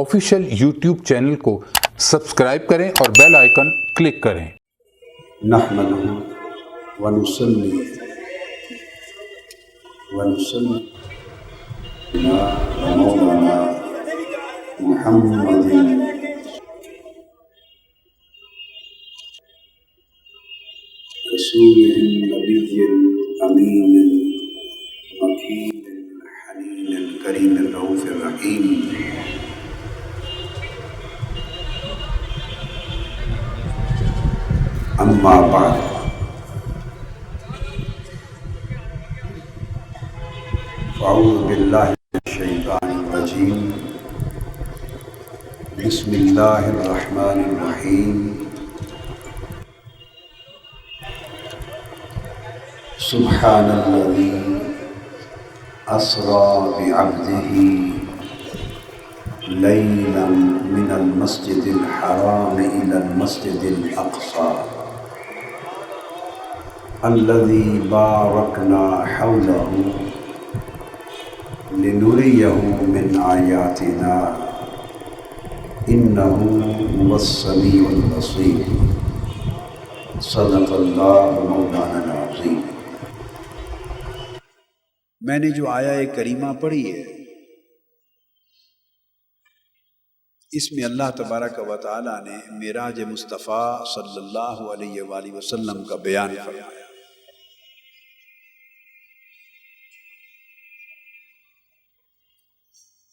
Official YouTube channel کو subscribe کریں اور بیل آئیکن کلک کریں۔ نحمده ونصلي على مولانا محمد رسوله النبي الأمين المكين الحنين الكريم الرؤوف الرحيم أما بعد فأعوذ بالله من الشيطان الرجيم بسم الله الرحمن الرحيم سبحان الذي أسرى بعبده ليلا من المسجد الحرام إلى المسجد الأقصى الذي باركنا حوله لنريه من آياتنا إنه هو السميع البصير صدق الله مولانا العظيم۔ میں نے جو آیہ کریمہ پڑھی ہے اس میں اللہ تبارک و تعالی نے معراج مصطفیٰ صلی اللہ علیہ وآلہ وسلم کا بیان فرمایا۔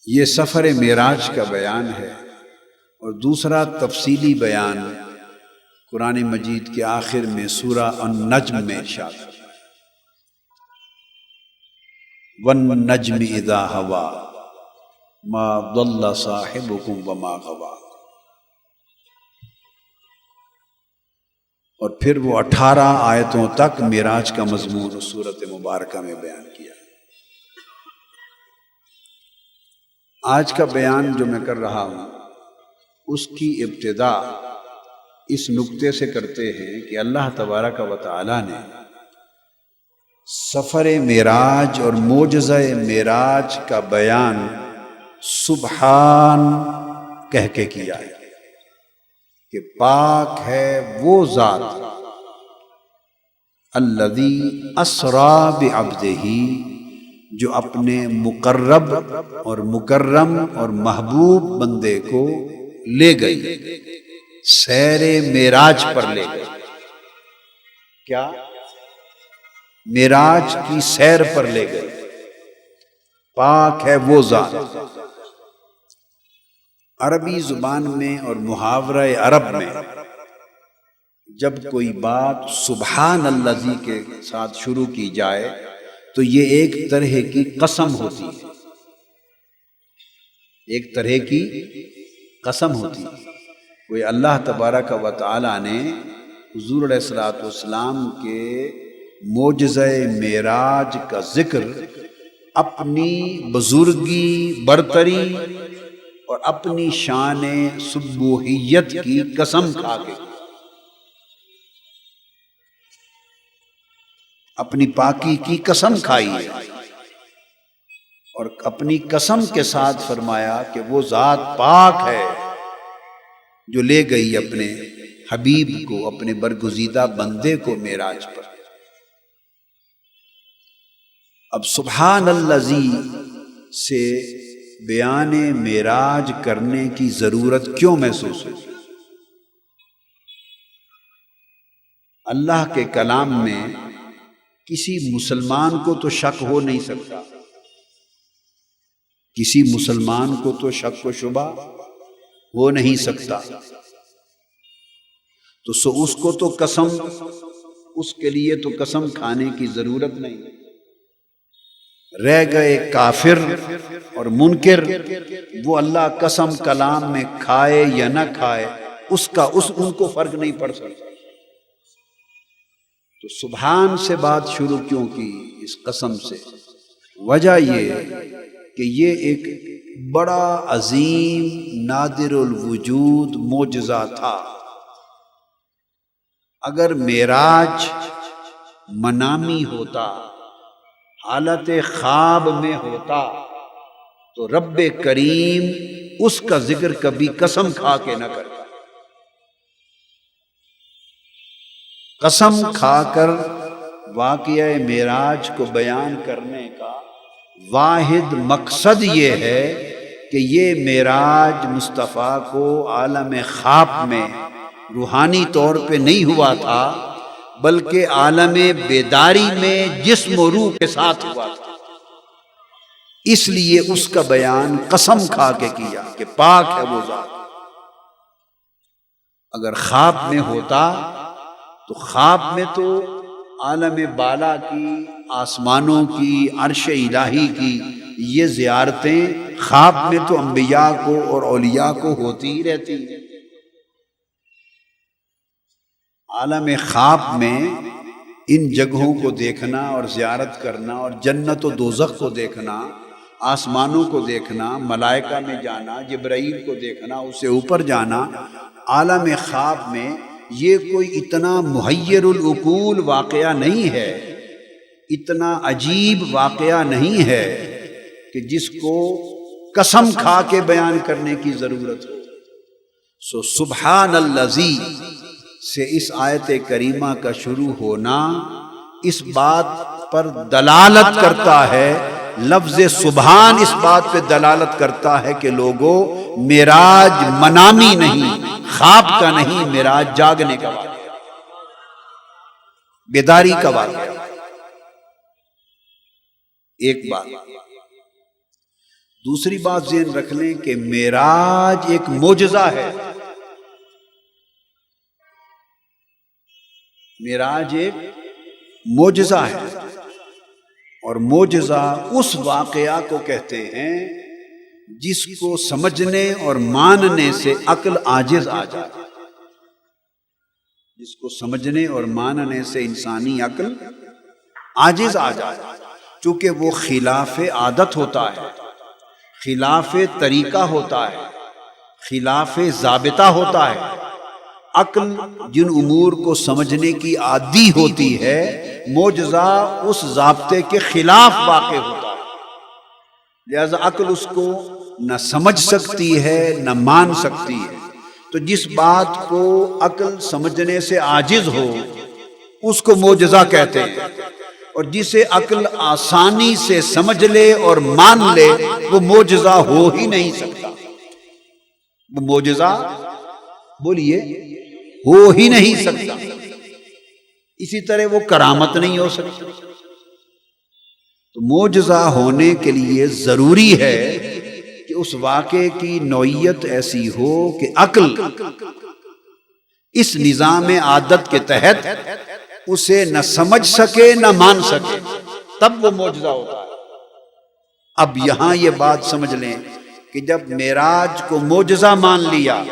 یہ سفر معراج کا بیان ہے، اور دوسرا تفصیلی بیان قرآن مجید کے آخر میں سورہ النجم میں ارشاد ہے، وَالنَّجْمِ إِذَا هَوَىٰ مَا ضَلَّ صَاحِبُكُمْ وَمَا غَوَىٰ، اور پھر وہ 18 آیتوں تک معراج کا مضمون اس سورۃ مبارکہ میں بیان کیا۔ آج کا بیان جو میں کر رہا ہوں اس کی ابتدا اس نقطے سے کرتے ہیں کہ اللہ تبارک و تعالی نے سفر معراج اور معجزہ معراج کا بیان سبحان کہہ کے کیا ہے کہ پاک ہے وہ ذات الذی اسری بعبدہ، جو اپنے مقرب اور مکرم اور محبوب بندے کو لے گئی، سیر معراج پر لے گئی۔ کیا؟ معراج کی سیر پر لے گئی۔ پاک ہے وہ ذات۔ عربی زبان میں اور محاورہ عرب میں جب کوئی بات سبحان الذی کے ساتھ شروع کی جائے تو یہ ایک طرح کی قسم ہوتی ہے، ایک طرح کی قسم ہوتی ہے۔ کوئی اللہ تبارک و تعالی نے حضور علیہ السلام کے معجزہ معراج کا ذکر اپنی بزرگی، برتری اور اپنی شان سبوحیت کی قسم کھا کے، اپنی پاکی کی قسم کھائی ہے، اور اپنی قسم کے ساتھ فرمایا کہ وہ ذات پاک ہے جو لے گئی اپنے حبیب کو، اپنے برگزیدہ بندے کو معراج پر۔ اب سبحان الذی سے بیان معراج کرنے کی ضرورت کیوں محسوس ہوئی؟ اللہ کے کلام میں کسی مسلمان کو تو شک ہو نہیں سکتا، کسی مسلمان کو تو شک و شبہ ہو نہیں سکتا، تو اس کو تو قسم، اس کے لیے تو قسم کھانے کی ضرورت نہیں۔ رہ گئے کافر اور منکر، وہ اللہ قسم کلام میں کھائے یا نہ کھائے ان کو فرق نہیں پڑ سکتا۔ تو سبحان سے بات شروع کیوں کی اس قسم سے؟ وجہ یہ کہ یہ ایک بڑا عظیم نادر الوجود معجزہ تھا۔ اگر معراج منامی ہوتا، حالت خواب میں ہوتا، تو رب کریم اس کا ذکر کبھی قسم کھا کے نہ کرتا۔ قسم کھا کر واقعہ معراج کو بیان کرنے کا واحد مقصد یہ ہے کہ یہ معراج مصطفیٰ کو عالم خواب میں روحانی طور پہ نہیں ہوا تھا، بلکہ عالم بیداری میں جسم و روح کے ساتھ ہوا تھا۔ اس لیے اس کا بیان قسم کھا کے کیا کہ پاک ہے وہ ذات۔ اگر خواب میں ہوتا تو خواب میں تو عالم بالا کی، آسمانوں کی، عرش الہی کی یہ زیارتیں خواب میں تو انبیاء کو اور اولیاء کو ہوتی ہی رہتی ہیں۔ عالم خواب میں ان جگہوں کو دیکھنا اور زیارت کرنا اور جنت و دوزخ کو دیکھنا، آسمانوں کو دیکھنا، ملائکہ میں جانا، جبرائیل کو دیکھنا، اسے اوپر جانا، عالم خواب میں یہ کوئی اتنا محیر العقول واقعہ نہیں ہے، اتنا عجیب واقعہ نہیں ہے کہ جس کو قسم کھا کے بیان کرنے کی ضرورت ہو۔ سبحان الذی سے اس آیت کریمہ کا شروع ہونا اس بات پر دلالت کرتا ہے، لفظ سبحان اس بات پہ دلالت کرتا ہے کہ لوگوں معراج منامی نہیں، خواب کا نہیں، معراج جاگنے کا واقعہ، بیداری کا واقعہ۔ ایک بات۔ دوسری بات ذہن رکھ لیں کہ معراج ایک معجزہ ہے۔ معراج ایک معجزہ ہے، اور معجزہ اس واقعہ کو کہتے ہیں جس کو سمجھنے اور ماننے سے عقل عاجز آ جائے، جس کو سمجھنے اور ماننے سے انسانی عقل عاجز آ جائے، چونکہ وہ خلاف عادت ہوتا ہے، خلاف طریقہ ہوتا ہے، خلاف ضابطہ ہوتا ہے۔ عقل جن امور کو سمجھنے کی عادی ہوتی ہے، معجزہ اس ضابطے کے خلاف واقع ہوتا ہے، لہذا عقل اس کو نہ سمجھ سکتی ہے نہ مان سکتی ہے۔ تو جس بات کو عقل سمجھنے سے عاجز ہو اس کو معجزہ کہتے ہیں، اور جسے عقل آسانی سے سمجھ لے اور مان لے وہ معجزہ ہو ہی نہیں سکتا۔ وہ معجزہ بولیے ہو ہی نہیں سکتا۔ اسی طرح وہ کرامت نہیں ہو سکتی۔ تو معجزہ ہونے کے لیے ضروری ہے کہ اس واقعے کی نوعیت ایسی ہو کہ عقل اس نظام عادت کے تحت اسے نہ سمجھ سکے نہ مان سکے، تب وہ معجزہ ہوتا ہے۔ اب یہاں یہ بات سمجھ لیں کہ جب معراج کو معجزہ مان لیا،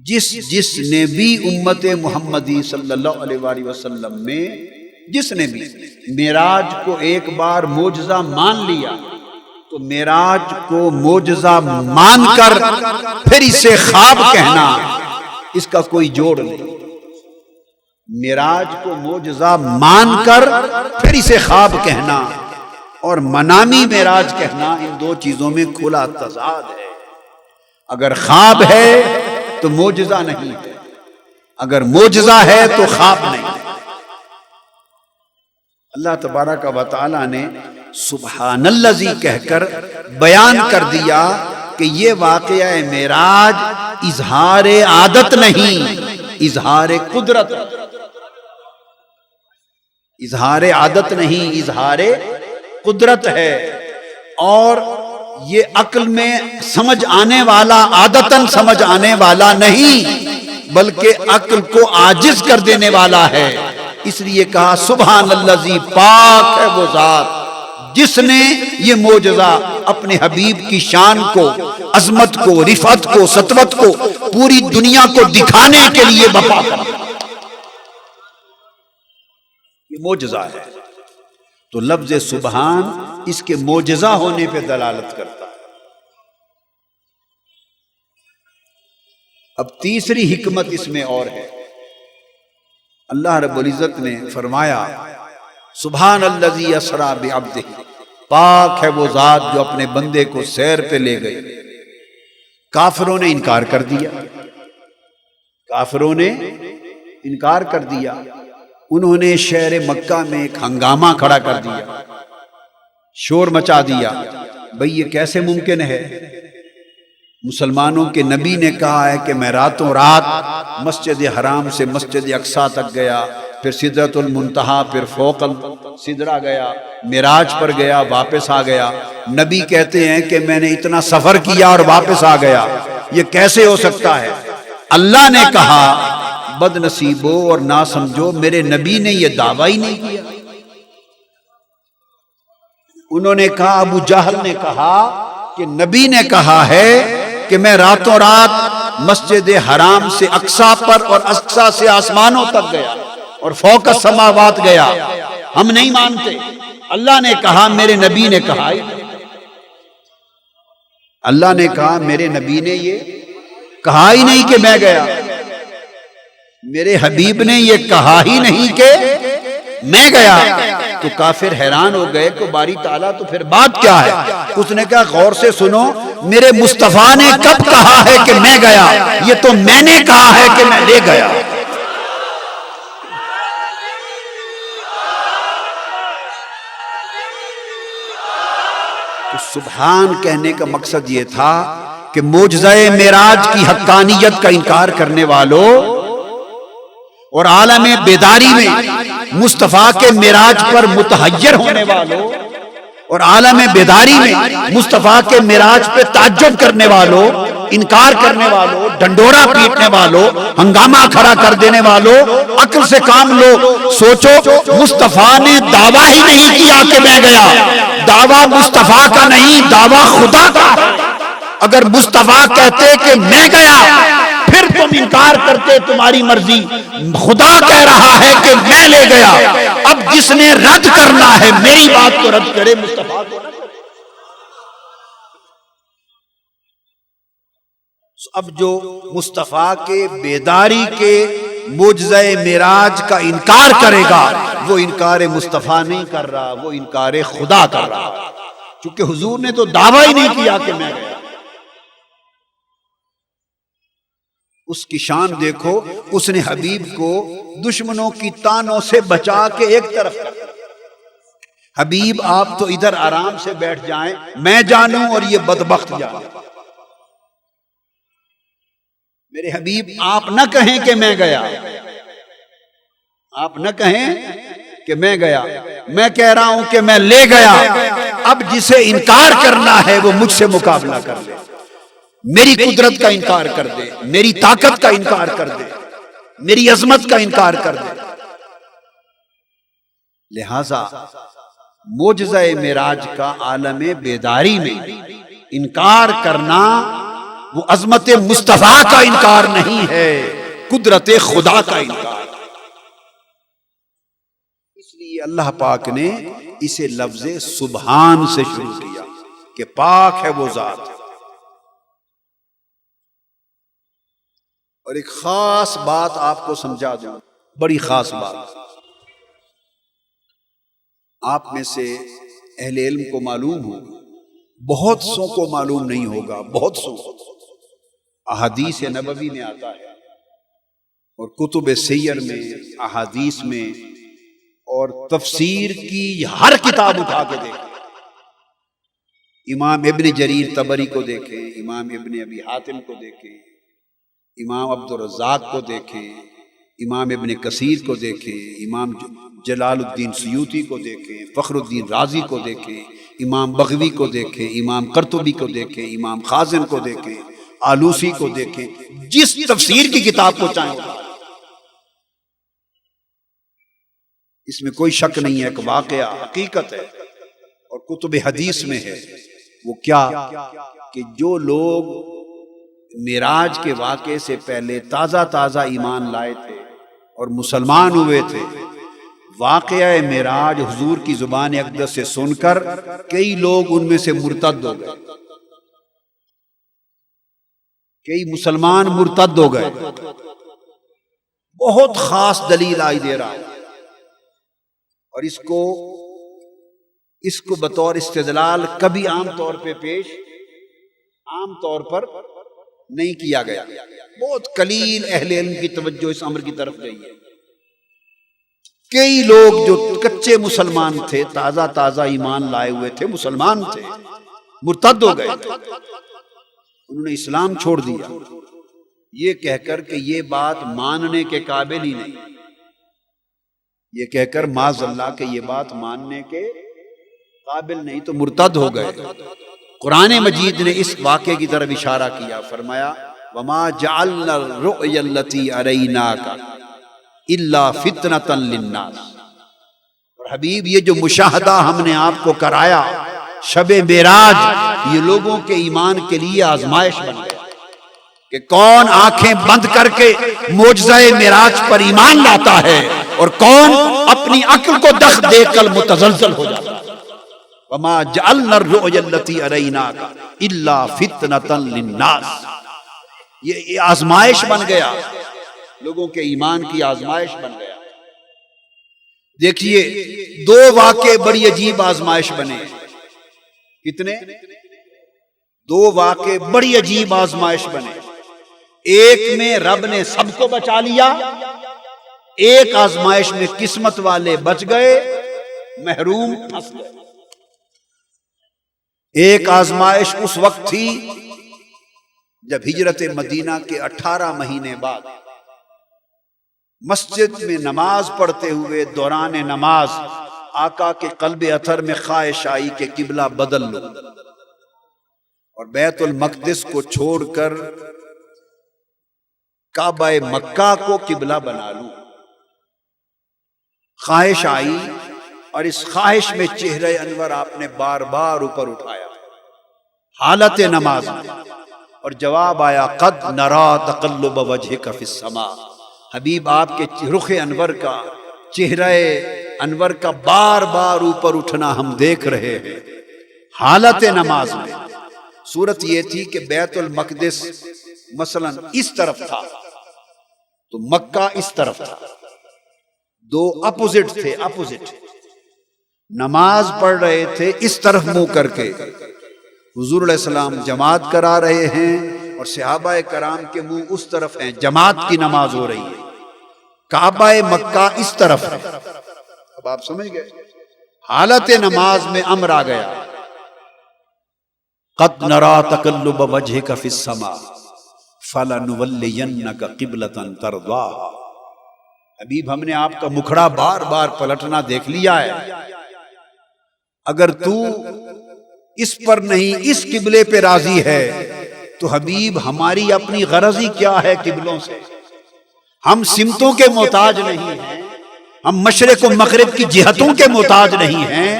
جس نے بھی امت محمدی صلی اللہ علیہ وآلہ وسلم میں جس نے بھی معراج کو ایک بار معجزہ مان لیا، تو معراج کو معجزہ مان کر پھر اسے خواب کہنا، اس کا کوئی جوڑ نہیں۔ معراج کو معجزہ مان کر پھر اسے خواب کہنا اور منامی معراج کہنا، ان دو چیزوں میں کھلا تضاد ہے۔ اگر خواب ہے تو معجزہ نہیں ہے، اگر معجزہ ہے تو خواب نہیں۔ اللہ تبارک و تعالی نے سبحان الذی کہہ کر بیان کر دیا کہ یہ واقعہ معراج اظہار عادت نہیں، اظہار قدرت، اظہار عادت نہیں، اظہار قدرت ہے۔ اور یہ عقل میں سمجھ آنے والا، عادتاً سمجھ آنے والا نہیں، بلکہ عقل کو عاجز کر دینے والا ہے۔ اس لیے کہا سبحان الذی، پاک ہے وہ ذات جس نے یہ معجزہ اپنے حبیب کی شان کو، عظمت کو، رفعت کو، سطوت کو پوری دنیا کو دکھانے کے لیے بپا کر دیا۔ یہ معجزہ ہے۔ تو لفظ سبحان اس کے معجزہ ہونے پہ دلالت کرتا ہے۔ اب تیسری حکمت اس میں اور ہے۔ اللہ رب العزت نے فرمایا سبحان الذی اسریٰ بعبدہ، پاک ہے وہ ذات جو اپنے بندے کو سیر پہ لے گئی۔ کافروں نے انکار کر دیا، کافروں نے انکار کر دیا، انہوں نے شہر مکہ میں ایک ہنگامہ کھڑا کر دیا، شور مچا دیا۔ بھئی یہ کیسے ممکن ہے؟ مسلمانوں کے نبی نے کہا ہے کہ میں راتوں رات مسجد حرام سے مسجد اقصیٰ تک گیا، پھر سدرۃ المنتہا، پھر فوق سدرہ گیا، معراج پر گیا، واپس آ گیا۔ نبی کہتے ہیں کہ میں نے اتنا سفر کیا اور واپس آ گیا، یہ کیسے ہو سکتا ہے؟ اللہ نے کہا بد نصیبو اور نہ سمجھو، میرے نبی نے یہ دعویٰ ہی نہیں کیا۔ انہوں نے کہا، ابو جہل نے کہا کہ نبی نے کہا ہے کہ میں راتوں رات مسجد حرام سے اقصیٰ پر اور اقصیٰ سے آسمانوں تک گیا اور فوق السماوات گیا، ہم نہیں مانتے۔ اللہ نے کہا میرے نبی نے کہا، اللہ نے کہا میرے نبی نے یہ کہا ہی نہیں کہ میں گیا، میرے حبیب نے یہ کہا ہی نہیں کہ میں گیا۔ تو کافر حیران ہو گئے کہ باری تعالیٰ تو پھر بات کیا ہے؟ اس نے کہا غور سے سنو، میرے مصطفیٰ نے کب کہا ہے کہ میں گیا؟ یہ تو میں نے کہا ہے کہ میں لے گیا۔ تو سبحان کہنے کا مقصد یہ تھا کہ معجزہ معراج کی حقانیت کا انکار کرنے والوں اور عالم بیداری میں مصطفیٰ کے معراج پر متحیر ہونے والوں اور عالم بیداری میں مصطفیٰ کے معراج پہ تعجب کرنے والوں، انکار کرنے والوں، ڈنڈورا پیٹنے والوں، ہنگامہ کھڑا کر دینے والوں، عقل سے کام لو۔ سوچو، مصطفیٰ نے دعویٰ ہی نہیں کیا کہ میں گیا، دعویٰ مصطفیٰ کا نہیں، دعویٰ خدا کا۔ اگر مصطفیٰ کہتے کہ میں گیا پھر تم انکار کرتے، تمہاری مرضی۔ خدا کہہ رہا ہے کہ میں لے گیا، اب جس نے رد کرنا ہے میری بات کو رد کرے، مصطفیٰ کو نہ کرے۔ اب جو مصطفیٰ کے بیداری کے معجزہ معراج کا انکار کرے گا وہ انکار مصطفیٰ نہیں کر رہا، وہ انکار خدا کر رہا، چونکہ حضور نے تو دعویٰ ہی نہیں کیا کہ میں گیا۔ اس کی شان دیکھو، اس نے حبیب کو دشمنوں کی تانوں سے بچا کے ایک طرف کر دیا۔ حبیب آپ تو ادھر آرام سے بیٹھ جائیں، میں جانوں اور یہ بدبخت جانے۔ میرے حبیب آپ نہ کہیں کہ میں گیا، آپ نہ کہیں کہ میں گیا، میں کہہ رہا ہوں کہ میں لے گیا۔ اب جسے انکار کرنا ہے وہ مجھ سے مقابلہ کر لے، میری قدرت کا انکار کر دے، میری طاقت کا انکار کر دے، میری عظمت کا انکار کر دے۔ لہذا معجزہ معراج کا عالم بیداری میں انکار کرنا وہ عظمت مصطفیٰ کا انکار نہیں ہے، قدرت خدا کا انکار۔ اس لیے اللہ پاک نے اسے لفظ سبحان سے شروع کیا کہ پاک ہے وہ ذات۔ اور ایک خاص بات آپ کو سمجھا دوں، بڑی خاص بات۔ آپ میں سے اہل علم کو معلوم ہو، بہت سو کو معلوم نہیں ہوگا، بہت سو احادیث نبوی میں آتا ہے اور کتب سیر میں، احادیث میں اور تفسیر کی ہر کتاب اٹھا کے دیکھیں، امام ابن جریر طبری کو دیکھیں، امام ابن ابی حاتم کو دیکھیں، امام عبد الرزاق کو دیکھیں، امام ابن کثیر کو دیکھیں، امام جلال الدین سیوطی کو دیکھیں، فخر الدین رازی کو دیکھیں، امام بغوی کو دیکھیں، امام قرطبی کو دیکھیں، امام خازن کو دیکھیں، آلوسی کو دیکھیں، جس تفسیر کی کتاب کو چاہیں۔ اس میں کوئی شک نہیں ہے، ایک واقعہ حقیقت ہے اور کتب حدیث میں ہے۔ وہ کیا کہ جو لوگ معراج کے واقعے سے پہلے تازہ تازہ ایمان لائے تھے اور مسلمان ہوئے تھے، واقعہ معراج حضور کی زبان اقدس سے سن کر کئی لوگ ان میں سے مرتد ہو گئے، کئی مسلمان مرتد ہو گئے۔ بہت خاص دلیل آئی دے رہا ہے اور اس کو اس کو بطور استدلال کبھی عام طور پر نہیں کیا گیا. بہت قلیل اہل علم کی توجہ اس امر کی طرف گئی ہے. کئی لوگ جو کچے مسلمان تھے، تازہ ایمان لائے ہوئے تھے، مسلمان تھے، مرتد ہو گئے، انہوں نے اسلام چھوڑ دیا یہ کہہ کر کہ یہ بات ماننے کے قابل ہی نہیں، یہ کہہ کر معاذ اللہ کہ یہ بات ماننے کے قابل نہیں، تو مرتد ہو گئے. قرآن مجید نے اس واقعے کی طرف اشارہ کیا، فرمایا وَمَا جَعَلْنَا الرُّؤْيَا الَّتِي أَرَيْنَاكَ إِلَّا فِتْنَةً لِلنَّاسِ. اور حبیب یہ جو مشاہدہ ہم نے آپ کو کرایا شب معراج، یہ لوگوں کے ایمان کے لیے آزمائش بن گیا کہ کون آنکھیں بند کر کے معجزہ معراج پر ایمان لاتا ہے اور کون اپنی عقل کو دخ دے کر متزلزل ہو جاتا ہے. وَمَا جَعَلْنَا الرُّؤْيَا الَّتِي أَرَيْنَاكَ إِلَّا فِتْنَةً لِلنَّاسِ. یہ آزمائش بن گیا، لوگوں کے ایمان کی آزمائش بن گیا. دیکھیے دو واقعے بڑی عجیب آزمائش بنے. کتنے؟ دو واقعے بڑی عجیب آزمائش بنے. ایک میں رب نے سب کو بچا لیا، ایک آزمائش میں قسمت والے بچ گئے، محروم پھنس گئے. ایک آزمائش اس وقت تھی جب ہجرت مدینہ کے 18 مہینے بعد مسجد میں نماز پڑھتے ہوئے دوران نماز آقا کے قلب اطہر میں خواہش آئی کہ قبلہ بدل لو اور بیت المقدس کو چھوڑ کر کعبہ مکہ کو قبلہ بنا لوں. خواہش آئی اور اس خواہش میں چہرہ انور آپ نے بار بار اوپر اٹھایا حالت نماز میں، اور جواب آیا قد نرا تقلب وجہک فی السماء. حبیب آپ کے رخ انور کا، چہرہ انور کا بار بار اوپر اٹھنا ہم دیکھ رہے ہیں حالت نماز میں. صورت یہ تھی کہ بیت المقدس مثلا اس طرف تھا تو مکہ اس طرف تھا، دو اپوزٹ تھے، اپوزٹ. نماز پڑھ رہے تھے اس طرف منہ کر کے، حضور علیہ السلام جماعت کرا رہے ہیں اور صحابہ کرام کے منہ اس طرف ہیں، جماعت کی نماز ہو رہی ہے. کعبہ مکہ اس طرف ہے. اب آپ سمجھ گئے حالت نماز میں امر آ گیا قد نرا تقلب وجہک فی السماء فلنولینک قبلۃ ترضاها. حبیب ہم نے آپ کا مکھڑا بار بار پلٹنا دیکھ لیا ہے، اگر تو اس پر نہیں اس قبلے پہ راضی ہے تو حبیب ہماری اپنی غرض ہی کیا ہے قبلوں سے. ہم سمتوں کے محتاج نہیں ہیں، ہم مشرق و مغرب کی جہتوں کے محتاج نہیں ہیں،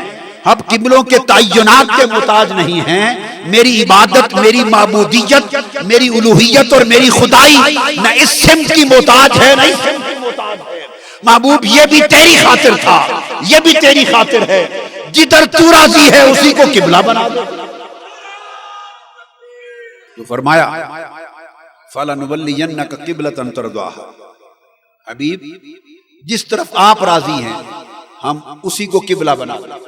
ہم قبلوں کے تعینات کے محتاج نہیں ہیں. میری عبادت، میری معبودیت، میری الوہیت اور میری خدائی نہ اس سمت کی محتاج ہے نہ اس سمت کی محتاج ہے. محبوب یہ بھی تیری خاطر تھا، یہ بھی تیری خاطر ہے، جدھر تو راضی ہے اسی کو قبلہ بنا دو. تو فرمایا فَلَنُوَلِّيَنَّكَ قِبْلَةً تَرْضَاهَا. حبیب جس طرف آپ راضی ہیں ہم اسی کو قبلہ بنا دو.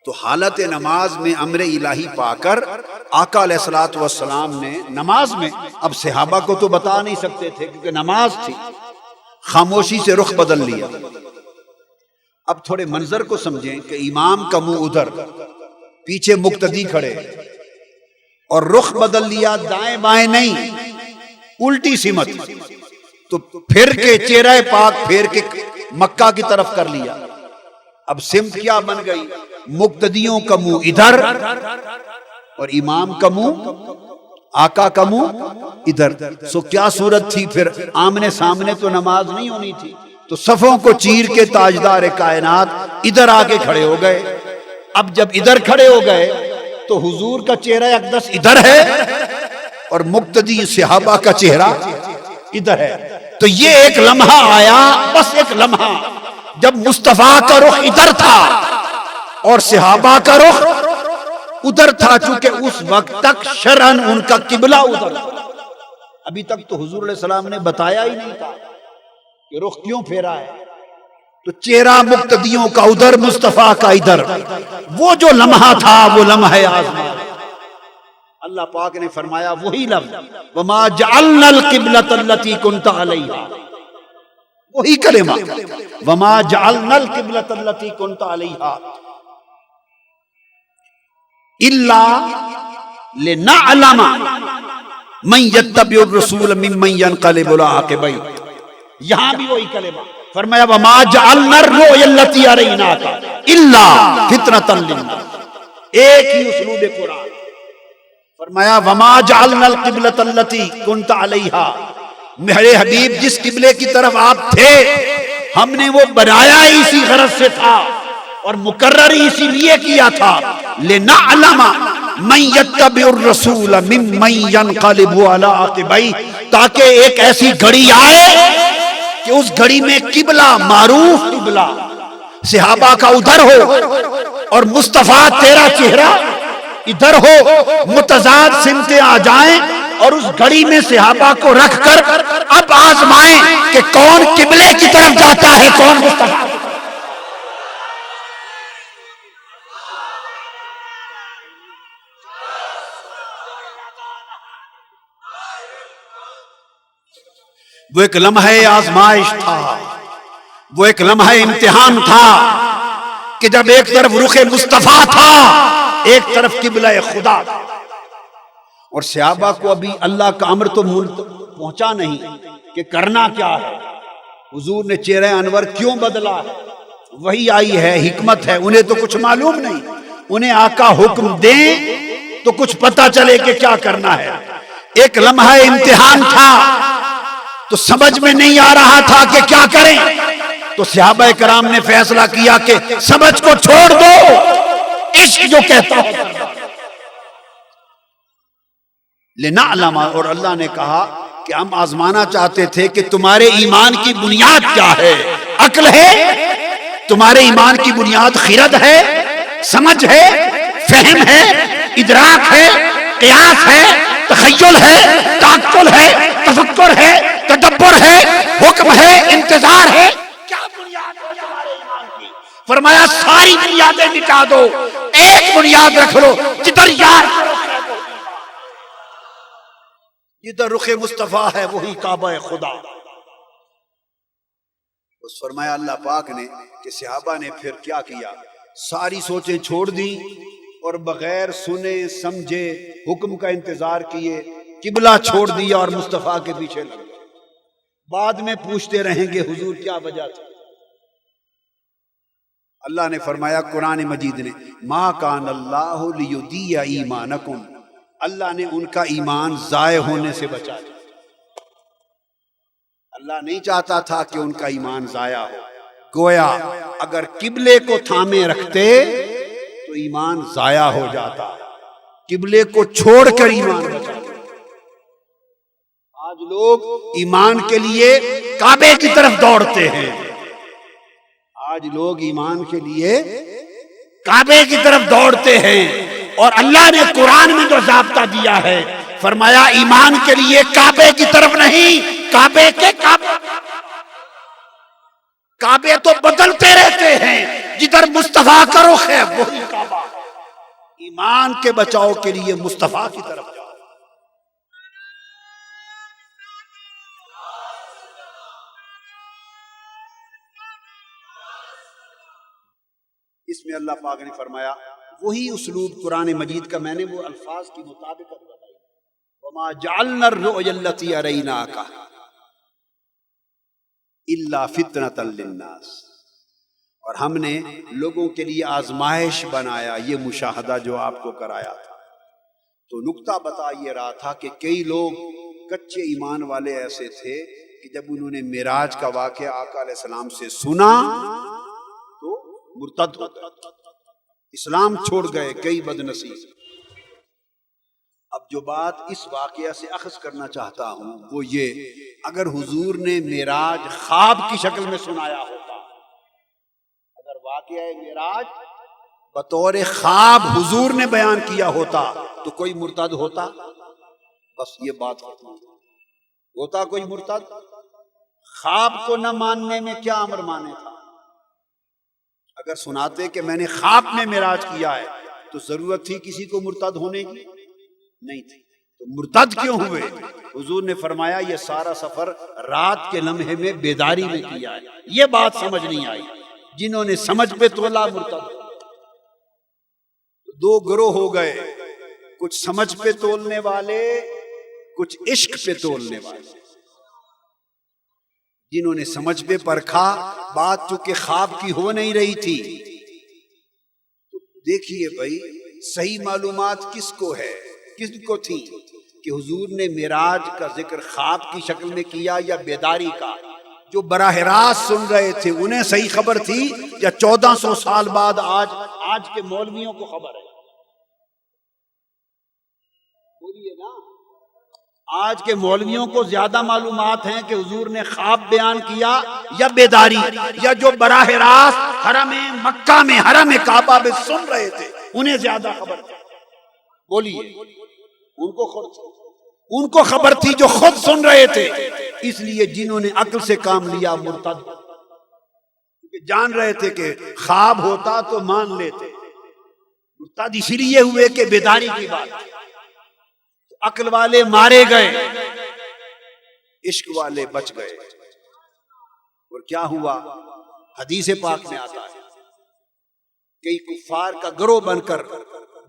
تو حالت نماز میں امر الہی پا کر آقا علیہ الصلوۃ والسلام نے نماز میں، اب صحابہ کو تو بتا نہیں سکتے تھے کیونکہ نماز تھی، خاموشی سے رخ بدل لیا. اب تھوڑے منظر کو سمجھیں کہ امام کا منہ ادھر، پیچھے مقتدی کھڑے اور رخ بدل لیا، دائیں بائیں نہیں، الٹی سمت. تو پھر کے چہرہ پاک پھیر کے مکہ کی طرف کر لیا. اب سمت کیا بن گئی؟ مقتدیوں کا منہ ادھر اور امام کا منہ، آقا کا منہ ادھر. سو کیا صورت تھی پھر؟ آمنے سامنے تو نماز نہیں ہونی تھی، تو صفوں کو چیر کے تاجدار کائنات ادھر آ کے کھڑے ہو گئے. اب جب ادھر کھڑے ہو گئے تو حضور کا چہرہ اقدس ادھر ہے اور مقتدی صحابہ کا چہرہ ادھر ہے. تو یہ ایک لمحہ آیا، بس ایک لمحہ، جب مصطفیٰ کا رخ ادھر تھا اور صحابہ کا رخ ادھر تھا، چونکہ اس وقت تک شرعاً ان کا قبلہ ادھر تھا. ابھی تک تو حضور علیہ السلام نے بتایا ہی نہیں تھا کہ رخ کیوں پھیرا ہے، تو چہرہ مقتدیوں کا ادھر، مصطفیٰ کا ادھر، وہ جو لمحہ تھا وہ لمحہ آزمائش۔ اللہ پاک نے فرمایا وہی لفظ وما جعلنا القبلۃ التی کنت علیہا، وہی کلمہ وما جعلنا القبلۃ التی کنت علیہا الا لنعلم من یتبع الرسول ممن ينقلب علی عقبیہ، یہاں بھی وہی کلمہ فرمایا وما جعلنا الرؤیا التی اریناک الا فتنۃ للناس، ایک ہی اسلوب قرآن۔ فرمایا وما جعلنا القبلۃ التی کنت علیہا، میرے حبیب جس قبلے کی طرف آپ تھے ہم نے وہ بنایا اسی غرض سے تھا اور مقرر اسی لیے کیا تھا لنعلم من یتبع الرسول ممن ينقلب علی عقبیہ، تاکہ ایک ایسی گھڑی آئے کہ اس گھڑی میں قبلہ، معروف قبلہ صحابہ کا ادھر ہو اور مصطفیٰ تیرا چہرہ ادھر ہو، متضاد سمتیں آ جائیں اور اس گھڑی میں صحابہ کو رکھ کر اب آزمائیں کہ کون قبلے کی طرف جاتا ہے، کون مصطفیٰ۔ وہ ایک لمحہ آزمائش تھا، وہ ایک لمحہ امتحان تھا کہ جب ایک طرف رخ مصطفیٰ تھا، ایک طرف قبلہ خدا تھا، اور صحابہ کو ابھی اللہ کا امر تو پہنچا نہیں کہ کرنا کیا ہے، حضور نے چہرہ انور کیوں بدلا ہے، وہی آئی ہے، حکمت ہے، انہیں تو کچھ معلوم نہیں، انہیں آقا حکم دیں تو کچھ پتہ چلے کہ کیا کرنا ہے۔ ایک لمحہ امتحان تھا تو سمجھ میں نہیں آ رہا تھا کہ کیا کریں، تو صحابہ کرام نے فیصلہ کیا کہ سمجھ کو چھوڑ دو، عشق جو کہتا ہے لنعلم، اور اللہ نے کہا کہ ہم آزمانا چاہتے تھے کہ تمہارے ایمان کی بنیاد کیا ہے، عقل ہے، تمہارے ایمان کی بنیاد خرد ہے، سمجھ ہے، فہم ہے، ادراک ہے، قیاس ہے، تخیل ہے، تعقل ہے، تفکر ہے، تدبر ہے، حکم ہے، انتظار ہے، کیا بنیاد ہے تمہارے ایمان کی؟ فرمایا ساری بنیادیں مٹا دو، ایک بنیاد رکھ لو، جدھر یار جدھر رخ مصطفیٰ ہے وہی کعبہ خدا۔ اس فرمایا اللہ پاک نے کہ صحابہ نے پھر کیا کیا، ساری سوچیں چھوڑ دی اور بغیر سنے سمجھے حکم کا انتظار کیے قبلہ چھوڑ دیا اور مصطفیٰ کے پیچھے لگ گئے۔ بعد میں پوچھتے رہیں گے حضور کیا وجہ تھی۔ اللہ نے فرمایا قرآن مجید نے ما کان اللہ لیضیع ایمانکم، اللہ نے ان کا ایمان ضائع ہونے سے بچا لیا، اللہ نہیں چاہتا تھا کہ ان کا ایمان ضائع ہو، گویا اگر قبلے کو تھامے رکھتے تو ایمان ضائع ہو جاتا، قبلے کو چھوڑ کر ایمان بچا۔ آج لوگ ایمان کے لیے کعبے کی طرف دوڑتے ہیں، آج لوگ ایمان کے لیے کعبے کی طرف دوڑتے ہیں، اور اللہ نے قرآن میں جو ضابطہ دیا ہے فرمایا ایمان کے لیے کعبے کی طرف نہیں، کعبے کے کعبے تو بدلتے رہتے ہیں، جدھر مصطفیٰ کا رخ ہے وہی کعبہ۔ ایمان کے بچاؤ کے لیے مصطفیٰ کی طرف جاؤ۔ اس میں اللہ پاک نے فرمایا وہی اسلوب قرآن مجید کا، میں نے وہ الفاظ کی مطابقت بتائی، وما جعلنا الرؤیا التي اریناک الا فتنۃ للناس، اور ہم نے لوگوں کے لیے آزمائش بنایا یہ مشاہدہ جو آپ کو کرایا تھا۔ تو نکتہ بتا یہ رہا تھا کہ کئی لوگ کچے ایمان والے ایسے تھے کہ جب انہوں نے معراج کا واقعہ آقا علیہ السلام سے سنا تو مرتد ہو گئے، اسلام چھوڑ گئے کئی بدنصیب۔ اب جو بات اس واقعہ سے اخذ کرنا چاہتا ہوں وہ یہ، اگر حضور نے معراج خواب کی شکل میں سنایا ہوتا، اگر واقعہ معراج بطور خواب حضور نے بیان کیا ہوتا تو کوئی مرتد ہوتا؟ بس یہ بات ہوتا کوئی مرتد؟ خواب کو نہ ماننے میں کیا امر مانے تھا؟ اگر سناتے کہ میں نے خواب میں معراج کیا ہے تو ضرورت تھی کسی کو مرتد ہونے کی؟ نہیں تھی. تو مرتد کیوں ہوئے؟ حضور نے فرمایا یہ سارا سفر رات کے لمحے میں بیداری میں کیا ہے. یہ بات سمجھ نہیں آئی. جنہوں نے سمجھ پہ تولا مرتد. دو گروہ ہو گئے، کچھ سمجھ پہ تولنے والے، کچھ عشق پہ تولنے والے. جنہوں نے سمجھ پہ پرکھا، بات چونکہ خواب کی ہو نہیں رہی تھی. دیکھیے بھائی صحیح معلومات کس کو ہے، کس کو تھی کہ حضور نے معراج کا ذکر خواب کی شکل میں کیا یا بیداری کا؟ جو براہ راست سن رہے تھے انہیں صحیح خبر تھی یا 1400 سال بعد آج کے مولویوں کو خبر ہے؟ بولیے نا. آج کے مولویوں کو زیادہ معلومات ہیں کہ حضور نے خواب بیان کیا یا بیداری، یا جو براہ راست حرم مکہ میں حرم کعبہ میں سن رہے تھے انہیں زیادہ خبر تھی؟ بولیے. ان کو خبر تھی جو خود سن رہے تھے. اس لیے جنہوں نے عقل سے کام لیا مرتد، کیونکہ جان رہے تھے کہ خواب ہوتا تو مان لیتے. مرتد اسی لیے ہوئے کہ بیداری کی بات. عقل والے مارے گئے، عشق والے بچ گئے. اور کیا ہوا؟ حدیث پاک میں آتا ہے کئی کفار کا گروہ بن کر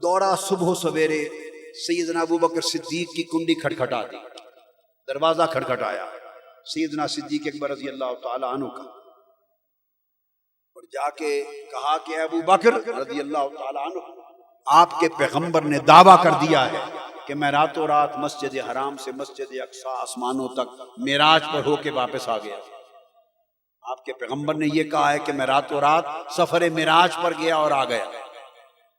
دوڑا صبح و سویرے سیدنا ابو بکر صدیق کی کنڈی کھٹکھٹا دی. دروازہ کھٹکھٹایا سیدنا صدیق اکبر رضی اللہ تعالی عنہ کا، اور جا کے کہا کہ ابو بکر رضی اللہ تعالی عنہ، آپ کے پیغمبر نے دعویٰ کر دیا ہے کہ میں راتوں رات مسجد حرام سے مسجد اقصی آسمانوں تک معراج پر ہو کے واپس آ گیا. آپ کے پیغمبر نے یہ کہا ہے کہ میں راتوں رات سفر معراج پر گیا اور آ گیا.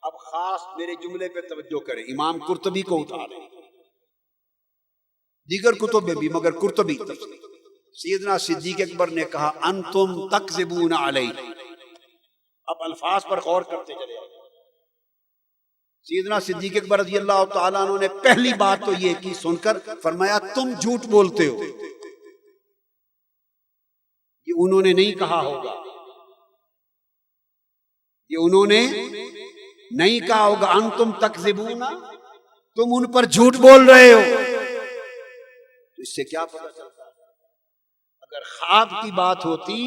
اب خاص میرے جملے پہ توجہ کریں. امام قرطبی کو اتاریں، دیگر کتب میں بھی، مگر قرطبی سیدنا صدیق اکبر نے کہا انتم تکذبون علی. اب الفاظ پر غور کرتے چلے. سیدنا صدیق اکبر رضی اللہ تعالیٰ عنہ نے پہلی بات تو یہ کی، سن کر فرمایا تم جھوٹ بولتے ہو. یہ انہوں نے نہیں کہا ہوگا، یہ انہوں نے نہیں کہا ہوگا. انتم تکذبون، تم ان پر جھوٹ بول رہے ہو. تو اس سے کیا پتہ چلتا ہے؟ اگر خواب کی بات ہوتی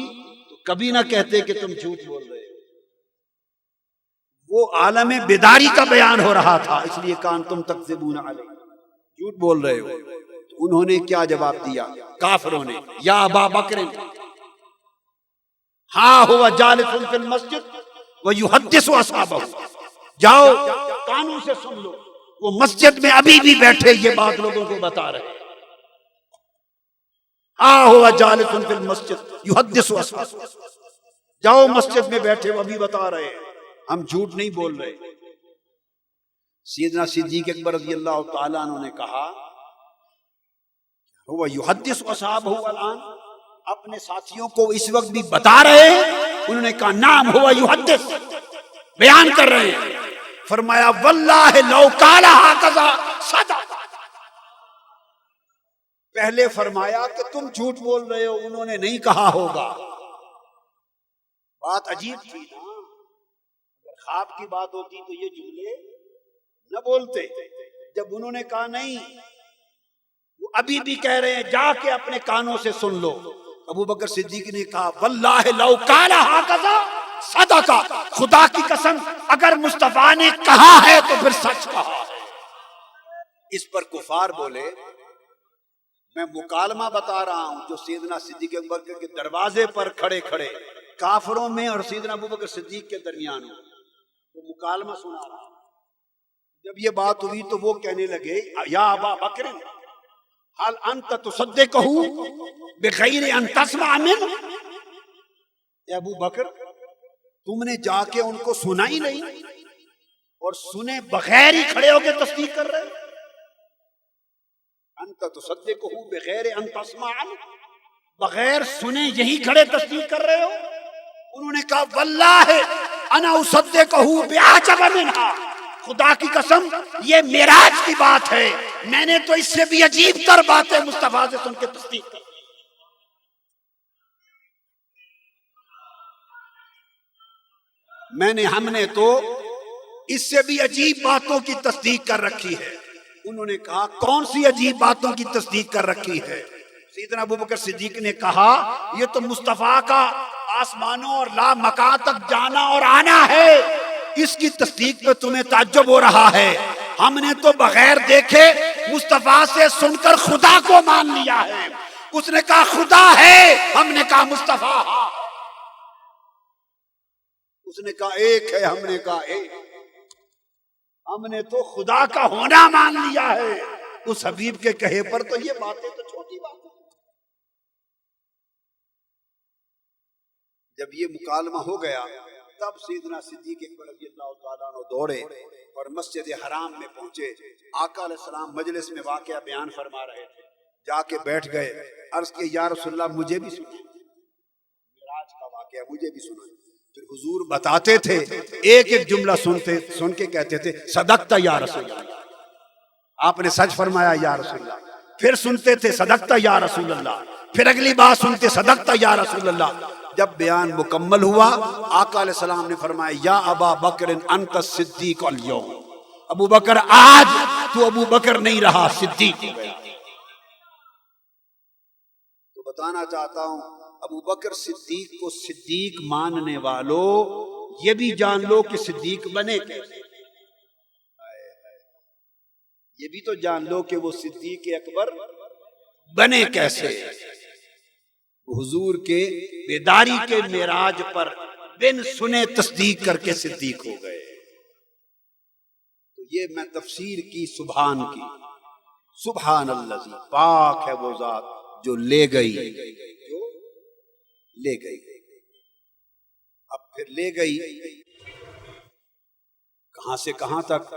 تو کبھی نہ کہتے کہ تم جھوٹ بول رہے ہو. وہ عالم بیداری کا بیان ہو رہا تھا، اس لیے کہا انتم تکذبون علی، جھوٹ بول رہے ہو. تو انہوں نے کیا جواب دیا کافروں نے؟ یا ابا بکر ہاں ہوا جالس فی المسجد ویحدث اصحابہ، جاؤ کانوں سے سن لو، وہ مسجد میں ابھی بھی بیٹھے یہ بات لوگوں کو بتا رہے ہیں. ہاں ہوا جالس فی المسجد یحدث اصحابہ، جاؤ مسجد میں بیٹھے وہ ابھی بتا رہے ہیں، ہم جھوٹ نہیں بول رہے. سیدنا صدیق اکبر رضی اللہ تعالیٰ عنہ نے کہا ہوا یحدث اصحابہ الان، اپنے ساتھیوں کو اس وقت بھی بتا رہے ہیں؟ انہوں نے کہا نعم ہوا یحدث، بیان کر رہے ہیں. فرمایا واللہ لو قال ہکذا صدق. پہلے فرمایا کہ تم جھوٹ بول رہے ہو، انہوں نے نہیں کہا ہوگا. بات عجیب تھی نا. اگر خواب کی بات ہوتی تو یہ جملے نہ بولتے. جب انہوں نے کہا نہیں، وہ ابھی بھی کہہ رہے ہیں جا کے اپنے کانوں سے سن لو. ابو بکر صدیق نے کہا واللہ لو قال ہکذا صدق، خدا کی قسم اگر مصطفیٰ نے کہا ہے تو پھر سچ کہا ہے. اس پر کفار بولے میں مکالمہ بتا رہا ہوں جو سیدنا صدیق اکبر کے دروازے پر کھڑے کھڑے کافروں میں اور سیدنا ابو بکر صدیق کے درمیان ہوں، وہ مکالمہ سنا رہا. جب یہ بات ہوئی تو وہ کہنے لگے یا ابا بکر حل انت تصدقہ بغیر ان تسمع منہ، اے ابو بکر تم نے جا کے ان کو سنا ہی نہیں اور سنے بغیر ہی کھڑے ہو کے تصدیق کر رہے. انت تصدقہ بغیر ان تسمع عنہ، بغیر سنے یہی کھڑے تصدیق کر رہے ہو. انہوں نے کہا واللہ انا اصدقہ باعجب منہا، خدا کی قسم یہ معراج کی بات ہے، میں نے تو اس سے بھی عجیب تر باتیں مصطفیٰ سے سن کے تصدیق کی. ہم نے تو اس سے بھی عجیب باتوں کی تصدیق کر رکھی ہے۔ انہوں نے کہا کون سی عجیب باتوں کی تصدیق کر رکھی ہے؟ سیدنا ابوبکر صدیق نے کہا یہ تو مصطفیٰ کا آسمانوں اور لامکان تک جانا اور آنا ہے، اس کی تصدیق پہ تمہیں تعجب ہو رہا ہے؟ ہم نے تو بغیر دیکھے مصطفیٰ سے سن کر خدا کو مان لیا ہے۔ اس نے کہا خدا ہے، ہم نے کہا مصطفیٰ ہاں، اس نے کہا ایک ہے، ہم نے کہا ایک، ہم نے تو خدا کا ہونا مان لیا ہے۔ اس حبیب کے کہے پر تو یہ باتیں تو چھوٹی بات ہے۔ جب یہ مکالمہ ہو گیا تب سیدنا صدیق اکبر رضی اللہ تعالیٰ عنہ دوڑے اور مسجد حرام میں پہنچے۔ آقا علیہ السلام مجلس میں واقعہ بیان فرما رہے تھے، جا کے بیٹھ گئے، عرض کہ یا رسول اللہ مجھے بھی سنائیں، معراج کا واقعہ مجھے بھی سنائیں۔ پھر حضور بتاتے تھے، ایک ایک جملہ سن کے کہتے تھے صدقت یا رسول اللہ، آپ نے سچ فرمایا یا رسول اللہ۔ پھر سنتے تھے صدقت یا رسول اللہ، پھر اگلی بات سنتے صدقت یا رسول اللہ۔ جب بیان مکمل ہوا آقا علیہ السلام نے فرمایا یا ابا بکر انت الصدیق اليوم، ابو بکر آج تو ابو بکر نہیں رہا، صدیق ہو گیا۔ تو بتانا چاہتا ہوں ابو بکر صدیق کو صدیق ماننے والوں یہ بھی جان لو کہ صدیق بنے کیسے، یہ بھی تو جان لو کہ وہ صدیق اکبر بنے کیسے۔ حضور کے بیداری کے معراج پر بن سنے تصدیق کر کے صدیق ہو گئے۔ تو یہ میں تفسیر کی سبحان کی، سبحان اللہ، پاک ہے وہ ذات جو لے گئی، جو لے گئی۔ اب پھر لے گئی کہاں سے کہاں تک؟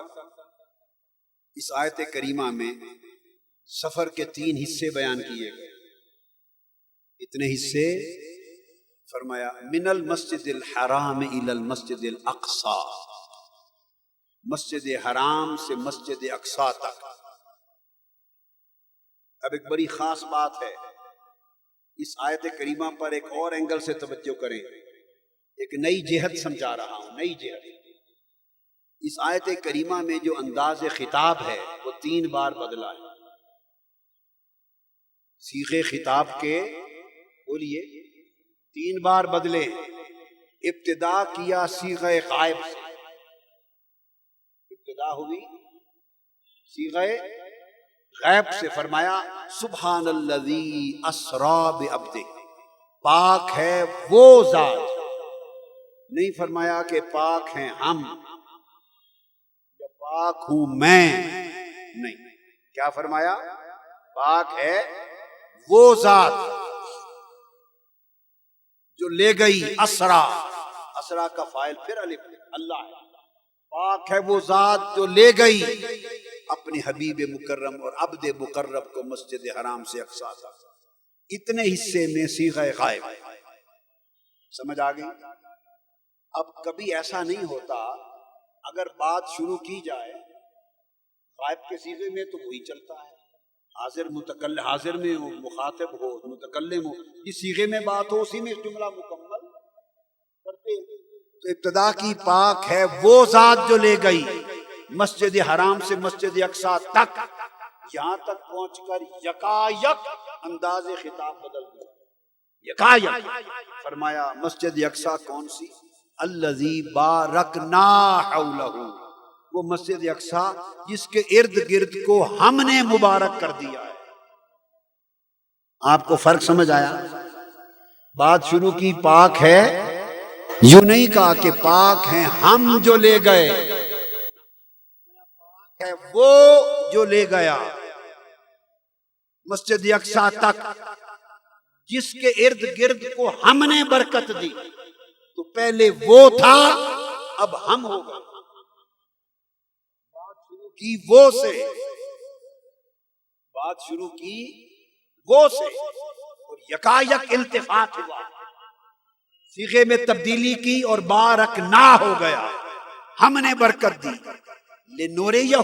اس آیت کریمہ میں سفر کے 3 حصے بیان کیے گئے۔ اتنے حصے فرمایا من المسجد الحرام الى المسجد الاقصی، مسجد حرام سے مسجد اقصی تک۔ اب ایک بڑی خاص بات ہے، اس آیت کریمہ پر ایک اور اینگل سے توجہ کریں، ایک نئی جہت سمجھا رہا ہوں، نئی جہت۔ اس آیت کریمہ میں جو انداز خطاب ہے وہ 3 بار بدلا ہے۔ صیغے خطاب کے بولیے 3 بار بدلے۔ ابتدا کیا صیغہ غائب سے، ابتدا ہوئی صیغہ غائب سے، فرمایا سبحان الذی اسری بعبدہ، پاک ہے وہ ذات، نہیں فرمایا کہ پاک ہیں ہم یا پاک ہوں میں، نہیں، کیا فرمایا؟ پاک ہے وہ ذات جو لے گئی، اسرا، اسرا کا فاعل پھر الف اللہ ہے، پاک ہے وہ ذات جو لے گئی اپنے حبیب مکرم اور عبد مقرب کو مسجد حرام سے اقصی تک۔ اتنے حصے میں صیغہ غائب، سمجھ آ گئی؟ اب کبھی ایسا نہیں ہوتا اگر بات شروع کی جائے غائب کے صیغے میں تو وہی چلتا ہے، حاضر متکلم، حاضر میں ہو، مخاطب ہو، متکلم ہو، اس صیغے میں بات ہو، اسی میں جملہ مکمل کرتے۔ تو ابتدا کی پاک ہے وہ ذات جو لے گئی مسجد حرام سے مسجد اقصی تک، یہاں تک پہنچ کر یکایک انداز خطاب بدل گیا، یکایک فرمایا مسجد اقصی کون سی؟ الذی بارکنا حولہ، وہ مسجد اقصی جس کے ارد گرد کو ہم نے مبارک کر دیا ہے۔ آپ کو فرق سمجھ آیا؟ بات شروع کی پاک ہے، یوں نہیں کہا کہ پاک ہیں ہم جو لے گئے، پاک ہے وہ جو لے گیا مسجد اقصی تک جس کے ارد گرد کو ہم نے برکت دی۔ تو پہلے وہ تھا، اب ہم ہو گئے۔ بات شروع کی وہ سے، بات شروع کی وہ سے، اور یکایک التفات ہوا، صیغے میں تبدیلی کی اور بارکنا ہو گیا، ہم نے برکت دی۔ لنوریہ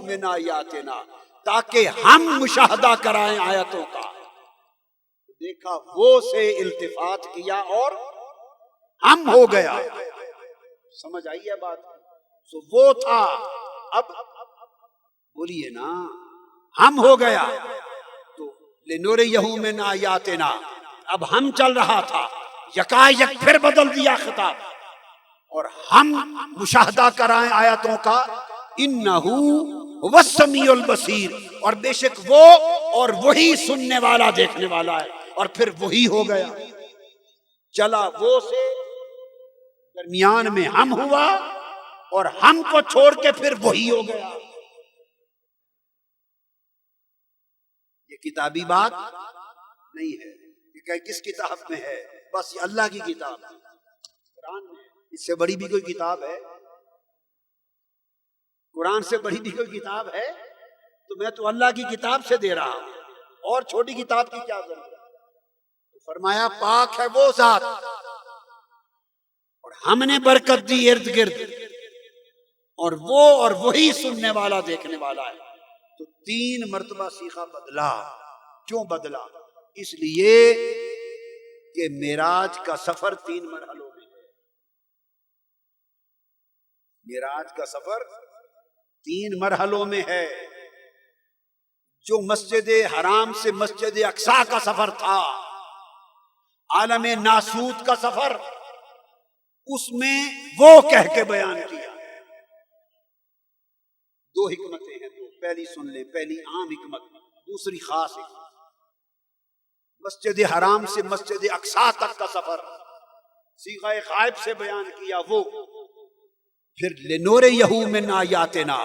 من آیاتنا، تاکہ ہم مشاہدہ کرائیں آیتوں کا۔ دیکھا وہ سے التفات کیا اور ہم ہو گیا۔ سمجھ آئی ہے بات؟ تو وہ تھا، اب بولیے نا ہم ہو گیا تو لنوریہم من آیاتنا، اب ہم چل رہا تھا، یکایک پھر بدل دیا خطاب اور ہم مشاہدہ کرائیں آیاتوں کا، انہو هو السمیع البصیر، اور بے شک وہ اور وہی سننے والا دیکھنے والا ہے، اور پھر وہی ہو گیا، چلا وہ سے درمیان میں ہم ہوا اور ہم کو چھوڑ کے پھر وہی ہو گیا۔ یہ کتابی بات نہیں ہے، یہ کس کتاب میں ہے؟ بس یہ اللہ کی کتاب ہے، قرآن میں۔ اس سے بڑی بھی کوئی کتاب ہے؟ قرآن سے بڑی بھی کوئی کتاب ہے؟ تو میں تو اللہ کی کتاب سے دے رہا ہوں، اور چھوٹی کتاب کی کیا ضرورت ہے؟ تو فرمایا پاک ہے وہ ذات، اور ہم نے برکت دی ارد گرد، اور وہ اور وہی سننے والا دیکھنے والا ہے۔ تو 3 مرتبہ سیغہ بدلا۔ کیوں بدلا؟ اس لیے کہ معراج کا سفر 3 مرحلوں میں ہے۔ معراج کا سفر 3 مرحلوں میں ہے۔ جو مسجد حرام سے مسجد اقصی کا سفر تھا، عالم ناسوت کا سفر، اس میں وہ کہہ کے بیان کیا۔ 2 حکمتیں ہیں، 2 پہلی سن لیں، پہلی عام حکمت، دوسری خاص حکمت۔ مسجد حرام سے مسجد اقصی تک کا سفر صیغہ غائب سے بیان کیا وہ، پھر لنوریہ من آیاتنا،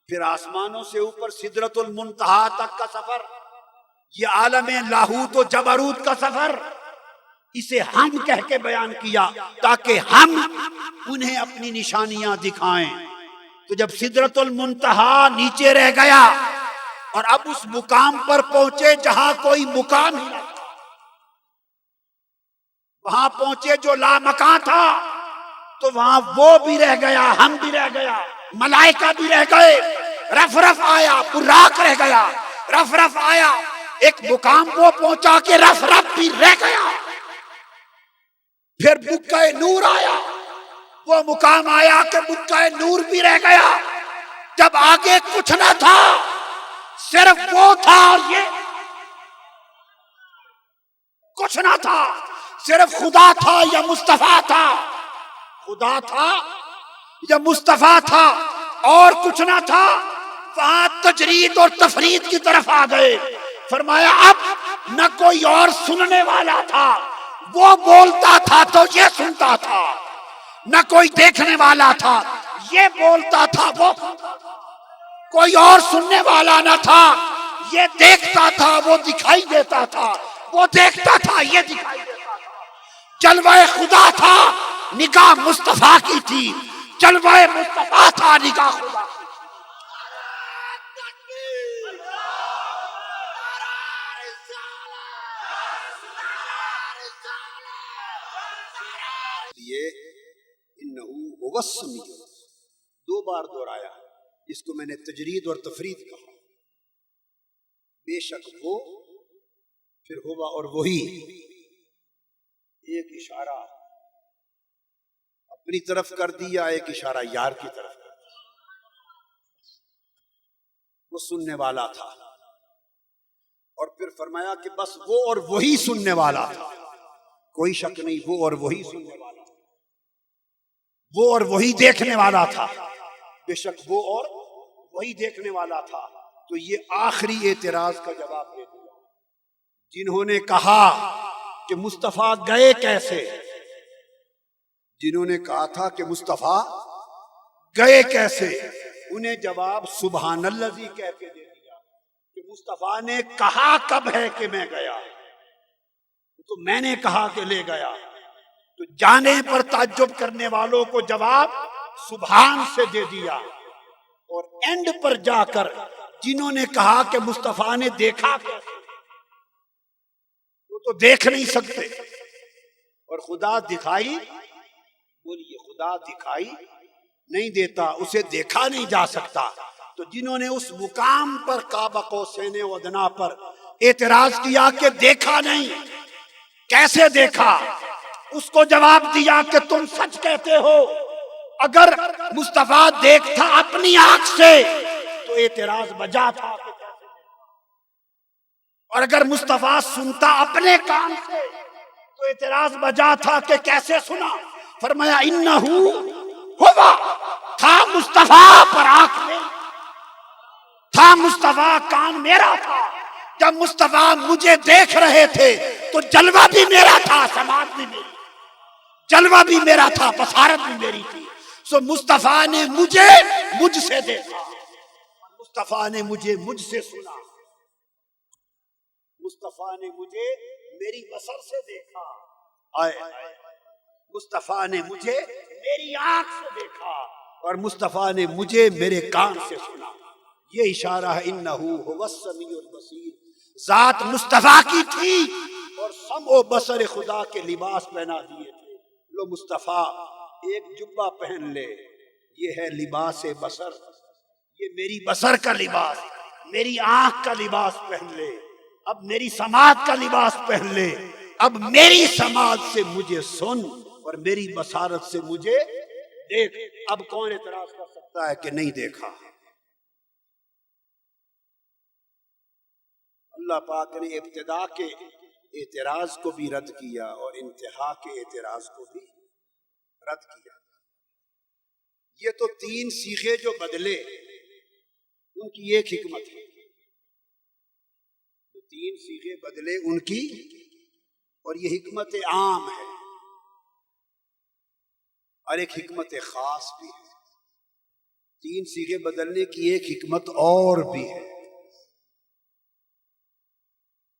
پھر آسمانوں سے اوپر سدرۃ المنتہا تک کا سفر، یہ عالم لاہوت و جبروت کا سفر، اسے ہم کہہ کے بیان کیا تاکہ ہم انہیں اپنی نشانیاں دکھائیں۔ تو جب سدرۃ المنتہا نیچے رہ گیا اور اب اس مقام پر پہنچے جہاں کوئی مقام ہی نہیں تھا، وہاں پہنچے جو لامکاں تھا، تو وہاں وہ بھی رہ گیا، ہم بھی رہ گیا، ملائکہ بھی رہ گئے، رف رف آیا، براق رہ گیا، رف رف آیا، ایک مقام وہ پہنچا کہ رف رف بھی رہ گیا، پھر بکہ نور آیا، وہ مقام آیا کہ بکہ نور بھی رہ گیا۔ جب آگے کچھ نہ تھا، صرف وہ تھا اور یہ کچھ نہ تھا، صرف خدا تھا یا مصطفیٰ تھا، خدا تھا یا مصطفیٰ تھا، اور کچھ نہ تھا، وہاں تجرید اور تفرید کی طرف آ گئے۔ فرمایا اب نہ کوئی اور سننے والا تھا، وہ بولتا تھا تو یہ سنتا تھا، نہ کوئی دیکھنے والا تھا، یہ بولتا تھا وہ سنتا تھا، کوئی اور سننے والا نہ تھا، یہ دیکھتا تھا وہ دکھائی دیتا تھا، وہ دیکھتا تھا یہ دکھائی دیتا تھا۔ جلوہ خدا تھا، نگاہ مصطفیٰ کی تھی، جلوہ مصطفیٰ تھا، نگاہ خدا کی۔ یہ انہو هو السمیع 2 بار دہرایا، اس کو میں نے تجرید اور تفرید کہا۔ بے شک وہ، پھر ہوا اور وہی، ایک اشارہ اپنی طرف کر دیا، ایک اشارہ یار کی طرف کر دیا۔ وہ سننے والا تھا، اور پھر فرمایا کہ بس وہ اور وہی سننے والا تھا، کوئی شک نہیں، وہ اور وہی سننے والا تھا، وہ اور وہی دیکھنے والا تھا، بے شک وہ اور وہی دیکھنے والا تھا۔ تو یہ آخری اعتراض کا جواب دے دیا۔ جنہوں نے کہا کہ مصطفیٰ گئے کیسے، جنہوں نے کہا تھا کہ مصطفیٰ گئے کیسے، انہیں جواب سبحان الذی کہہ کے دے دیا کہ مصطفیٰ نے کہا کب ہے کہ میں گیا، تو میں نے کہا کہ لے گیا۔ تو جانے پر تعجب کرنے والوں کو جواب سبحان سے دے دیا، اور اینڈ پر جا کر جنہوں نے کہا کہ مصطفیٰ نے دیکھا کیسے، وہ تو دیکھ نہیں سکتے، اور خدا دکھائی، بولیے خدا دکھائی نہیں دیتا، اسے دیکھا نہیں جا سکتا۔ تو جنہوں نے اس مقام پر قاب قوسین و ادنیٰ پر اعتراض کیا کہ دیکھا نہیں، کیسے دیکھا، اس کو جواب دیا کہ تم سچ کہتے ہو اگر مصطفیٰ دیکھتا اپنی آنکھ سے تو اعتراض بجا تھا، اور اگر مصطفیٰ سنتا اپنے کان سے تو اعتراض بجا تھا کہ کیسے سنا؟ فرمایا انہو ہوا، تھا مصطفیٰ پر آنکھ میں، تھا مصطفیٰ کان میرا تھا، جب مصطفیٰ مجھے دیکھ رہے تھے تو جلوہ بھی میرا تھا، سماعت بھی میری، جلوہ بھی میرا تھا، بصارت بھی میری تھی۔ سو مصطفیٰ نے مجھے مجھ سے دیکھا، مصطفیٰ نے مجھے مجھ سے سنا، مصطفیٰ نے مجھے میری بصر سے دیکھا، مصطفیٰ نے مجھے میری آنکھ سے دیکھا، اور مصطفیٰ نے مجھے میرے کان سے سنا۔ یہ اشارہ ہے انہو هو السمیع البصیر، ذات مصطفیٰ کی تھی اور سمع و بصر خدا کے لباس پہنا دیے تھے۔ لو مصطفیٰ ایک جبہ پہن لے، یہ ہے لباس بصر، یہ میری بصر کا لباس، میری آنکھ کا لباس پہن لے، اب میری سماعت کا لباس پہن لے، اب میری سماعت سے مجھے سن اور میری بصارت سے مجھے دیکھ۔ اب کون اعتراض کر سکتا ہے کہ نہیں دیکھا؟ اللہ پاک نے ابتدا کے اعتراض کو بھی رد کیا اور انتہا کے اعتراض کو بھی رد کیا۔ یہ تو تین صیغے جو بدلے ان کی ایک حکمت ہے، جو تین صیغے بدلے ان کی، اور یہ حکمت عام ہے اور ایک حکمت خاص بھی ہے۔ تین صیغے بدلنے کی ایک حکمت اور بھی ہے۔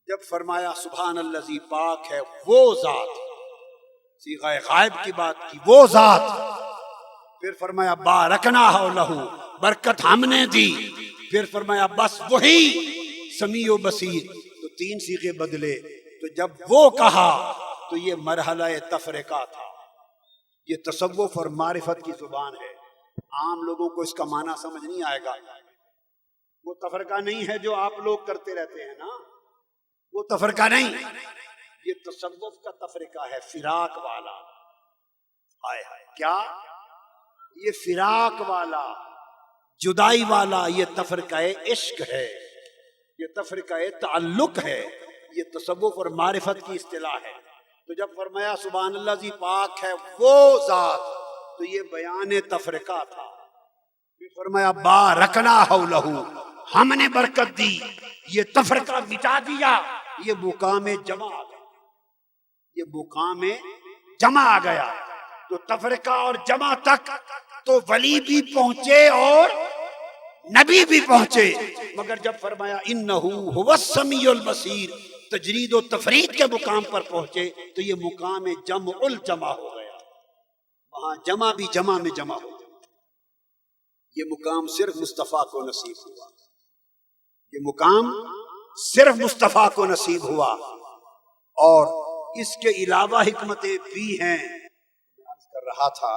جب فرمایا سبحان الذی، پاک ہے وہ ذات، صیغہ غائب کی بات کی، وہ ذات، پھر فرمایا بارکنا لہ، برکت ہم نے دی، پھر فرمایا بس وہی سمیع و بصیر، تو تین صیغے بدلے۔ تو جب وہ کہا تو یہ مرحلہ تفرقہ تھا، یہ تصوف اور معرفت کی زبان ہے، عام لوگوں کو اس کا معنی سمجھ نہیں آئے گا۔ وہ تفرقہ نہیں ہے جو آپ لوگ کرتے رہتے ہیں نا، وہ تفرقہ نہیں، یہ تصوف کا تفرقہ ہے، فراق والا۔ کیا یہ فراق والا، جدائی والا، یہ تفرقہ عشق ہے، یہ تفرقہ تعلق ہے، یہ تصوف اور معرفت کی اصطلاح ہے۔ تو جب فرمایا سبحان اللہ زی، پاک ہے وہ ذات، تو یہ بیان تفرقہ تھا۔ پھر فرمایا بارکنا حولہ، ہم نے برکت دی، یہ تفرقہ مٹا دیا، یہ مقام جمع آ گیا، یہ مقام جمع آ گیا۔ تو تفرقہ اور جمع تک تو ولی بھی پہنچے اور نبی بھی پہنچے، مگر جب فرمایا انہو هو السمیع البصیر، تجرید و تفرید کے مقام پر پہنچے تو یہ مقام جمع الجمع ہو گیا، وہاں جمع بھی جمع میں جمع ہو گیا۔ یہ مقام صرف مصطفیٰ کو نصیب ہوا، یہ مقام صرف مصطفیٰ کو نصیب ہوا، اور اس کے علاوہ حکمتیں بھی ہیں۔ عرض کر رہا تھا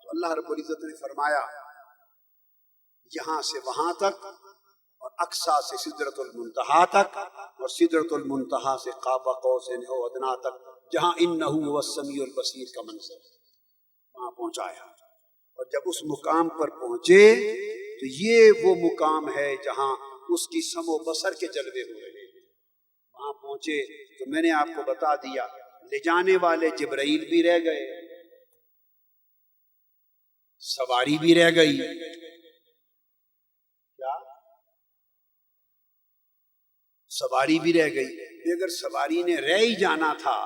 تو اللہ رب العزت نے فرمایا یہاں سے وہاں تک، اور اقصیٰ سے سدرۃ المنتہا تک، اور سدرۃ المنتہا سے قاب قوسین او ادنیٰ تک، جہاں انہ هو السمیع البصیر کا منظر ہے، وہاں پہنچایا۔ اور جب اس مقام پر پہنچے تو یہ وہ مقام ہے جہاں اس کی سمع و بصر کے جلوے ہو رہے ہیں۔ وہاں پہنچے تو میں نے آپ کو بتا دیا، لے جانے والے جبرائیل بھی رہ گئے، سواری بھی رہ گئی۔ کیا سواری بھی رہ گئی؟ اگر سواری نے رہ ہی جانا تھا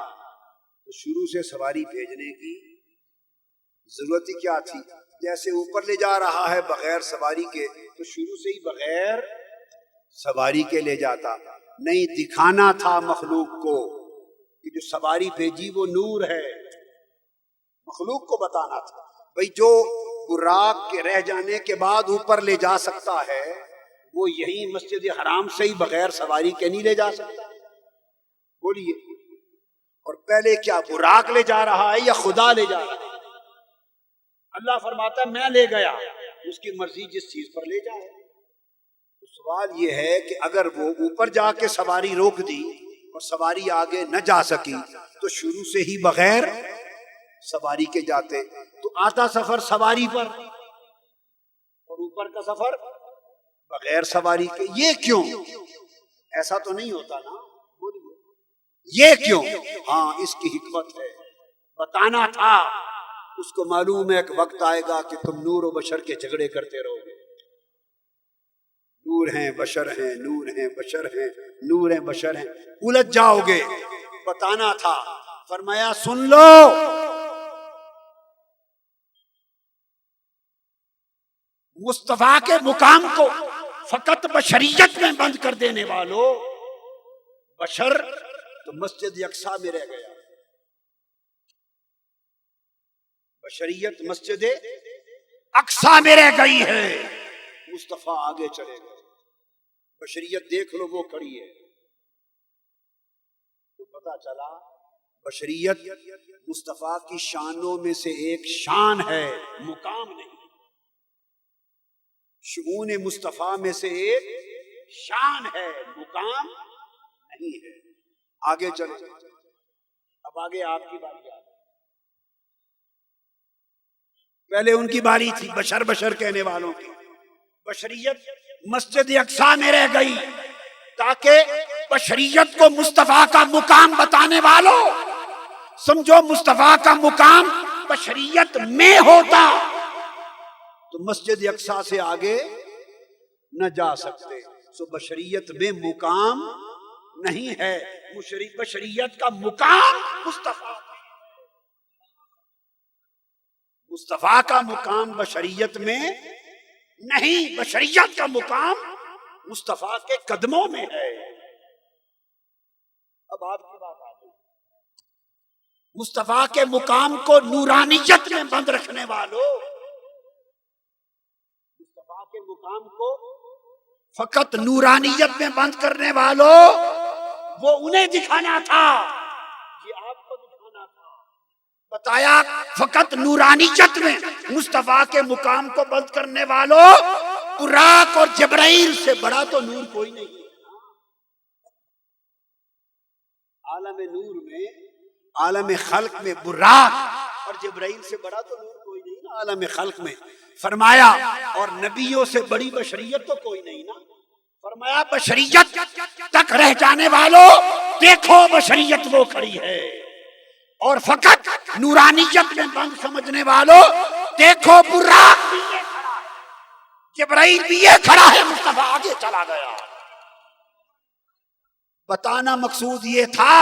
تو شروع سے سواری بھیجنے کی ضرورت ہی کیا تھی؟ جیسے اوپر لے جا رہا ہے بغیر سواری کے، تو شروع سے ہی بغیر سواری کے لے جاتا نہیں۔ دکھانا تھا مخلوق کو کہ جو سواری بھیجی وہ نور ہے، مخلوق کو بتانا تھا بھئی جو براق کے رہ جانے کے بعد اوپر لے جا سکتا ہے وہ یہی مسجد حرام سے ہی بغیر سواری کے نہیں لے جا سکتا؟ بولیے، اور پہلے کیا براق لے جا رہا ہے یا خدا لے جا رہا ہے؟ اللہ فرماتا ہے میں لے گیا، اس کی مرضی جس چیز پر لے جائے۔ تو سوال یہ ہے کہ اگر وہ اوپر جا کے سواری روک دی اور سواری آگے نہ جا سکی تو شروع سے ہی بغیر سواری کے جاتے۔ تو آتا سفر سواری پر اور اوپر کا سفر بغیر سواری کے، یہ کیوں؟ ایسا تو نہیں ہوتا نا، یہ کیوں؟ ہاں اس کی حکمت ہے، بتانا تھا اس کو معلوم ہے ایک وقت آئے گا کہ تم نور و بشر کے جھگڑے کرتے رہو گے، نور ہیں بشر ہیں، نور ہیں بشر ہیں، نور ہیں بشر ہیں، الجھ جاؤ گے، بتانا تھا۔ فرمایا سن لو، مصطفیٰ کے مقام کو فقط بشریت میں بند کر دینے والوں، بشر تو مسجد اقصیٰ میں رہ گیا، بشریت مسجد اقصیٰ میں رہ گئی ہے، مصطفیٰ آگے چلے گئے، بشریت دیکھ لو وہ کھڑی ہے، تو پتا چلا بشریت مصطفیٰ کی شانوں میں سے ایک شان ہے، مقام نہیں، شؤون مصطفیٰ میں سے ایک شان ہے، مقام نہیں ہے۔ آگے چلے، اب آگے آپ کی باری آ گئی، پہلے ان کی باری تھی بشر بشر کہنے والوں کی، بشریت مسجد اقصیٰ میں رہ گئی تاکہ بشریت کو مصطفیٰ کا مقام بتانے والوں سمجھو مصطفیٰ کا مقام بشریت میں ہوتا تو مسجد اقصیٰ سے آگے نہ جا سکتے، سو بشریت میں مقام نہیں ہے، بشریت کا مقام مصطفیٰ، مصطفیٰ کا مقام بشریت میں نہیں، بشریت کا مقام مصطفیٰ کے قدموں میں ہے۔ اب آپ کی بات آ گئی، مصطفیٰ کے مقام کو نورانیت میں بند رکھنے والوں، مصطفیٰ کے مقام کو فقط نورانیت میں بند کرنے والوں، وہ انہیں دکھانا تھا، یہ آپ کو دکھانا تھا، بتایا فقط نورانیت میں مصطفیٰ کے مقام کو بند کرنے والوں، براق اور جبرائیل سے بڑا تو نور کوئی نہیں ہے۔ عالم نور میں، عالم خلق میں براق اور جبرائیل سے بڑا تو نور کوئی نہیں نا عالم خلق میں، فرمایا اور نبیوں سے بڑی بشریت تو کوئی نہیں نا، فرمایا بشریت تک رہ جانے والوں دیکھو بشریت وہ کھڑی ہے، اور فقط نورانیت میں بند سمجھنے والوں دیکھو براق بھی یہ کھڑا ہے، جبرائیل بھی یہ کھڑا ہے، مصطفیٰ آگے چلا گیا۔ بتانا مقصود یہ تھا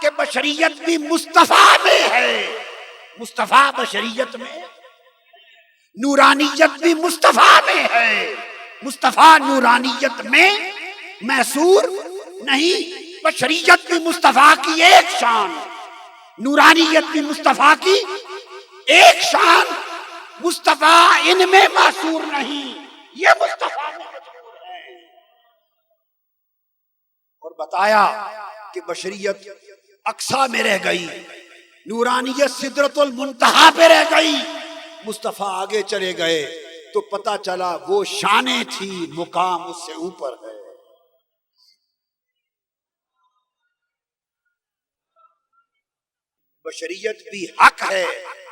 کہ بشریت بھی مصطفیٰ میں ہے، مصطفیٰ بشریت میں، نورانیت بھی مصطفیٰ میں ہے، مصطفیٰ نورانیت میں محصور نہیں، بشریت بھی مصطفیٰ کی ایک شان، نورانیت بھی مصطفیٰ کی ایک شان، مصطفیٰ ان میں محصور نہیں، یہ مصطفیٰ میں محصور ہے۔ اور بتایا کہ بشریت اقصیٰ میں رہ گئی، نورانیت سدرۃ المنتہا پہ رہ گئی، مصطفیٰ آگے چلے گئے تو پتا چلا وہ شانیں تھی، مقام اس سے اوپر ہے۔ بشریت بھی حق ہے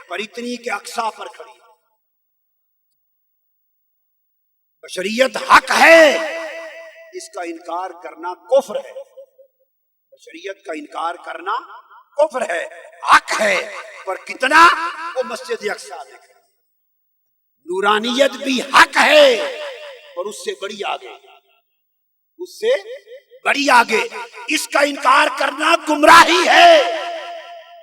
پر اتنی کہ اقصیٰ پر کھڑی ہے، بشریت حق ہے، اس کا انکار کرنا کفر ہے، بشریت کا انکار کرنا کفر ہے، حق ہے پر کتنا، وہ مسجد اقصیٰ میں کھڑی، نورانیت بھی حق ہے اور اس سے بڑی آگے، اس سے بڑی آگے، اس کا انکار کرنا گمراہی ہے،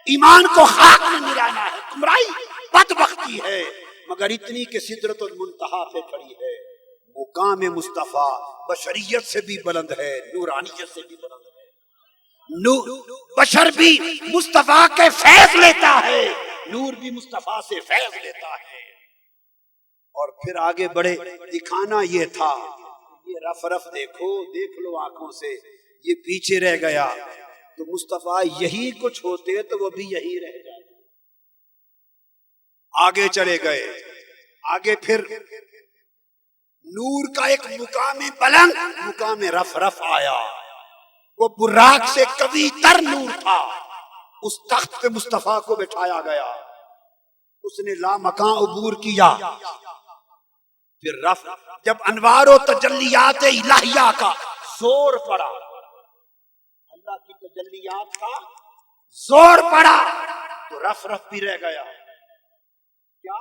ایمان کو خاک میں ملانا ہے، گمراہی بدبختی ہے، مگر اتنی کہ سدرۃ المنتہا پہ کھڑی ہے، مقام مصطفیٰ بشریت سے بھی بلند ہے، نورانیت سے بھی بلند ہے، بشر بھی مصطفیٰ کے فیض لیتا ہے، نور بھی مصطفیٰ سے فیض لیتا ہے۔ اور پھر آگے بڑھے، دکھانا یہ تھا، یہ رف رف دیکھو، دیکھ لو آنکھوں سے، یہ پیچھے رہ گیا، تو مصطفیٰ یہی کچھ ہوتے تو وہ بھی یہی رہ جاتے۔ آگے چلے گئے، آگے پھر نور کا ایک مقام بلند، مقام رف رف آیا، وہ براق سے قوی تر نور تھا، اس تخت پہ مصطفیٰ کو بٹھایا گیا، اس نے لامکاں عبور کیا. پھر رفع جب انوار و تجلیات الہیہ کا زور پڑا، اللہ کی تجلیات کا زور پڑا تو رف بھی رہ گیا. کیا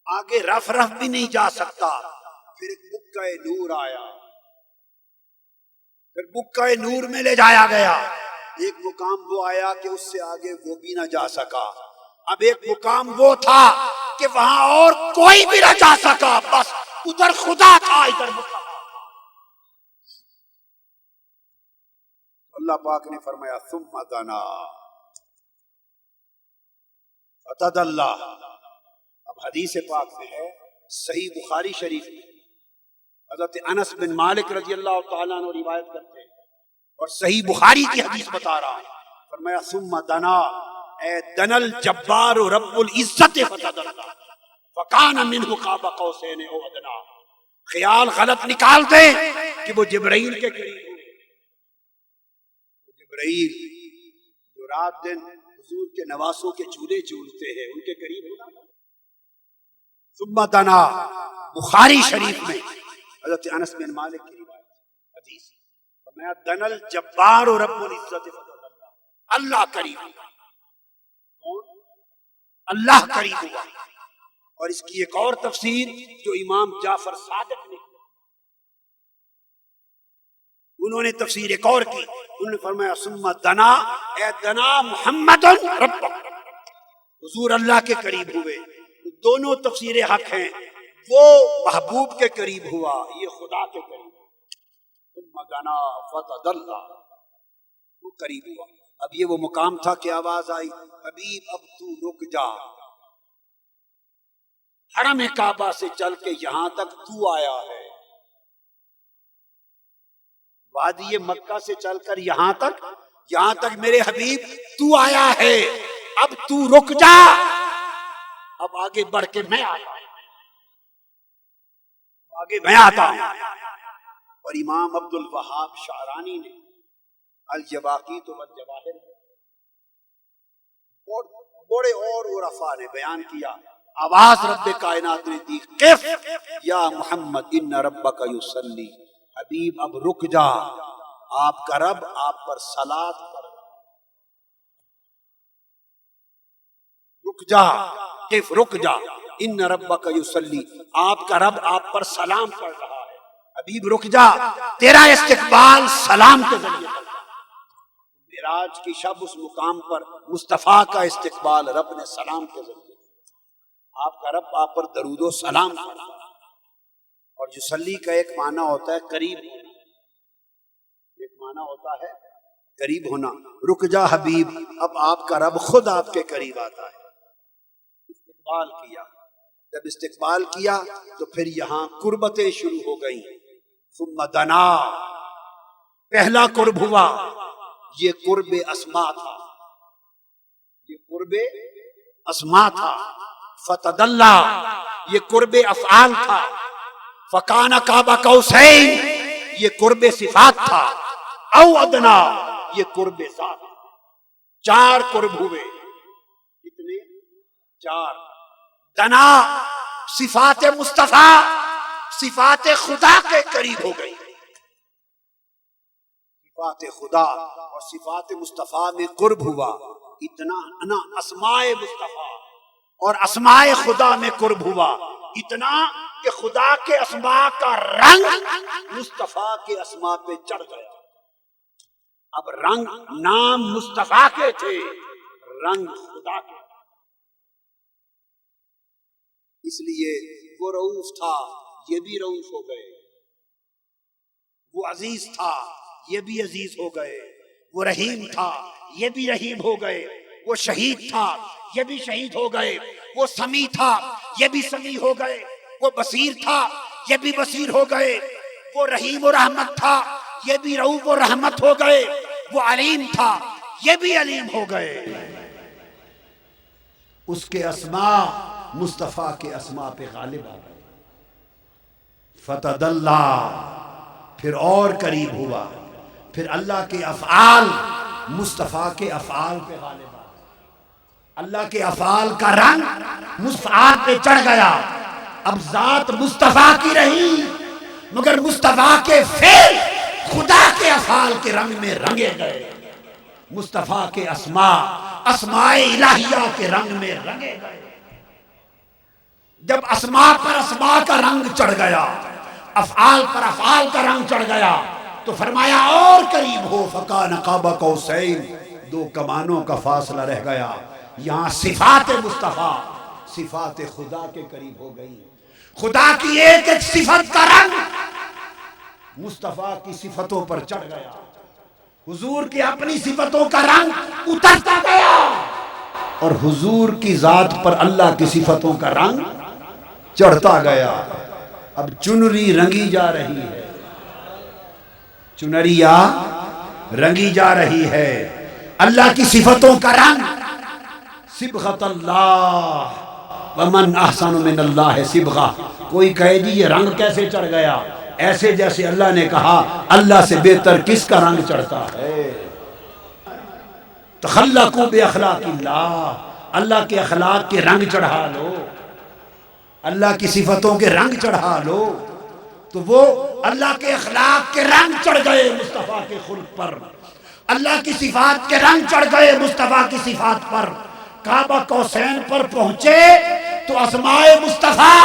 آگے رف بھی نہیں جا سکتا. پھر ایک بکہ نور آیا، پھر بکہ نور میں لے جایا گیا. ایک مقام وہ آیا کہ اس سے آگے وہ بھی نہ جا سکا. اب ایک مقام وہ تھا کہ وہاں اور کوئی بھی نہ جا سکا، بس ادھر خدا تھا ادھر مقام. اللہ پاک نے فرمایا ثم دنا فتدلی. اب حدیث پاک میں ہے، صحیح بخاری شریف میں حضرت انس بن مالک رضی اللہ تعالیٰ عنہ روایت کرتے ہیں، اور صحیح بخاری کی حدیث بتا رہا ہے. فرمایا ثم دنا اے دن الجبار رب العزت فتدلی فکان منہ قاب قوسین او ادنا. خیال غلط نکال دیں کہ وہ جبرائیل کے قریب ہوئے. جبرائیل جو رات دن حضور کے نواسوں کے جھولے جھولتے ہیں ان کے قریب ہونا. ثم دنا بخاری شریف میں حضرت انس بن مالک کی روایت حدیث. میں دن الجبار رب العزت فتدلی. اللہ قریب ہوا. کون؟ اللہ قریب ہوا. اور اس کی ایک اور تفسیر جو امام جعفر صادق نے کی، انہوں نے تفسیر ایک اور کی. انہوں نے فرمایا ثم دنا اے دنا محمد رب، حضور اللہ کے قریب ہوئے. دونوں تفسیریں حق ہیں. وہ محبوب کے قریب ہوا، یہ خدا کے قریب. ثم دنا فتدلی، وہ قریب ہوا. اب یہ وہ مقام تھا کہ آواز آئی حبیب اب تو رک جا، حرم کعبہ سے چل کے یہاں تک تو آیا ہے، وادی مکہ سے چل کر یہاں تک میرے حبیب تو آیا ہے. اب تو رک جا، اب آگے بڑھ کے میں آتا ہوں، آگے میں آتا ہوں. اور امام عبد الوہاب شعرانی نے الجواقیت والجواہر اور بڑے اور عرفاء نے بیان کیا. آواز رب کائنات نے دی قف یا محمد ان ربک یصلی. حبیب اب رک جا، آپ کا رب آپ پر صلات پڑھ رہا ہے. رک جا قف، رک جا. ان ربک یصلی، آپ کا رب آپ پر سلام پڑھ رہا ہے. حبیب رک جا، تیرا استقبال سلام کے ذریعے کرتا. معراج کی شب اس مقام پر مصطفیٰ کا استقبال رب نے سلام کے ذریعے. آپ کا رب آپ پر درود و سلام کرتا. اور یصلی کا ایک معنی ہوتا ہے قریب ہونا، ایک معنی ہوتا ہے قریب ہونا. رک جا حبیب، اب آپ کا رب خود آپ کے قریب آتا ہے. استقبال کیا. جب استقبال کیا تو پھر یہاں قربتیں شروع ہو گئیں. ثم دنا، پہلا قرب ہوا، یہ قرب اسما تھا، یہ قرب اسما تھا. فتدلی، یہ قرب افعال تھا. فکان قاب قوسین، یہ قرب صفات تھا. او ادنا، یہ قرب ذات. 4 قرب ہوئے. کتنے؟ 4. دنا صفات مصطفیٰ، صفات خدا کے قریب ہو گئی. صفات خدا اور صفات مصطفیٰ میں قرب ہوا. اتنا انا اسماء مصطفیٰ اور اسماء خدا میں قرب ہوا. اتنا کہ خدا کے اسماء کا رنگ مصطفیٰ کے اسماء پہ چڑھ گیا. اب رنگ نام مصطفیٰ کے تھے، رنگ خدا کے. اس لیے وہ رؤوف تھا، یہ بھی رؤوف ہو گئے. وہ عزیز تھا، یہ بھی عزیز ہو گئے. وہ رحیم تھا، یہ بھی رحیم ہو گئے. وہ شہید تھا، یہ بھی شہید ہو گئے. وہ سمیع تھا، یہ بھی سمیع ہو گئے. وہ بصیر تھا، یہ بھی بصیر ہو گئے. وہ رحیم و رحمت تھا، یہ بھی رؤوف و رحمت ہو گئے. وہ علیم تھا، یہ بھی علیم ہو گئے. اس کے اسماء مصطفیٰ کے اسماء پہ غالب آ گئے. فتدلی، پھر اور قریب ہوا. پھر اللہ کے افعال مصطفیٰ کے افعال پہ غالب آ گئے. اللہ کے افعال کا رنگ مصطفیٰ پہ چڑھ گیا. اب ذات مصطفیٰ کی رہی مگر مصطفیٰ کے فعل خدا کے افعال کے رنگ میں رنگے گئے. مصطفیٰ کے اسماء الہیہ کے رنگ میں رنگے گئے. جب اسماء پر اسماء کا رنگ چڑھ گیا، افعال پر افعال کا رنگ چڑھ گیا، تو فرمایا اور قریب ہو فکان قاب قوسین، 2 کمانوں کا فاصلہ رہ گیا. یہاں صفات مصطفیٰ صفات خدا کے قریب ہو گئی. خدا کی ایک ایک صفت کا رنگ مصطفیٰ کی صفتوں پر چڑھ گیا. حضور کی اپنی صفتوں کا رنگ اترتا گیا اور حضور کی ذات پر اللہ کی صفتوں کا رنگ چڑھتا گیا. اب چنری رنگی جا رہی ہے، چنریا رنگی جا رہی ہے. اللہ کی صفتوں کا رنگ صبغۃ اللہ، ومن احسن من اللہ صبغہ. کوئی کہے جی یہ رنگ کیسے چڑھ گیا؟ ایسے جیسے اللہ نے کہا اللہ سے بہتر کس کا رنگ چڑھتا ہے. تخلقوا باخلاق اللہ، اللہ کے اخلاق کے رنگ چڑھا لو، اللہ کی صفتوں کے رنگ چڑھا لو. تو وہ اللہ کے اخلاق کے رنگ چڑھ گئے مصطفیٰ کے خلق پر، اللہ کی صفات کے رنگ چڑھ گئے مصطفیٰ کی صفات پر. کعبہ قوسین پر پہنچے تو اسماء مصطفیٰ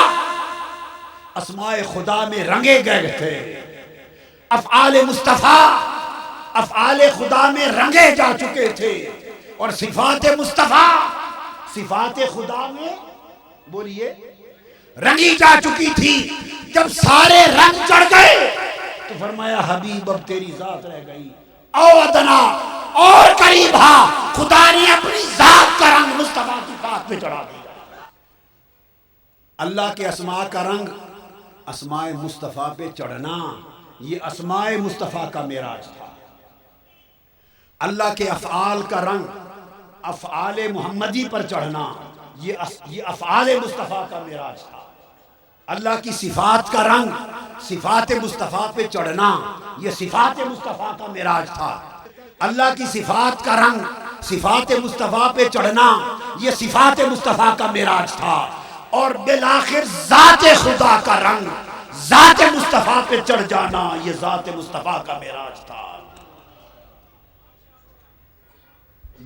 اسماء خدا میں رنگے گئے تھے. افعال مصطفیٰ افعال خدا میں رنگے جا چکے تھے اور صفات مصطفیٰ صفات خدا میں بولیے رنگی جا چکی تھی. جب سارے رنگ چڑھ گئے تو فرمایا حبیب اب تیری ذات رہ گئی. او ادنا اور قریب ہاں، خدا نے اپنی ذات کا رنگ مصطفیٰ کی ذات پہ چڑھا دیا. اللہ کے اسماء کا رنگ اسماء مصطفیٰ پہ چڑھنا، یہ اسماء مصطفیٰ کا معراج تھا. اللہ کے افعال کا رنگ افعال محمدی پر چڑھنا، یہ افعال مصطفیٰ کا معراج تھا. اللہ کی صفات کا رنگ صفات مصطفیٰ پہ چڑھنا، یہ صفات مصطفیٰ کا معراج تھا. اللہ کی صفات کا رنگ صفات مصطفیٰ پہ چڑھنا، یہ صفات مصطفیٰ کا معراج تھا. اور بالآخر ذات خدا کا رنگ ذات مصطفیٰ پہ چڑھ جانا، یہ ذات مصطفیٰ کا معراج تھا.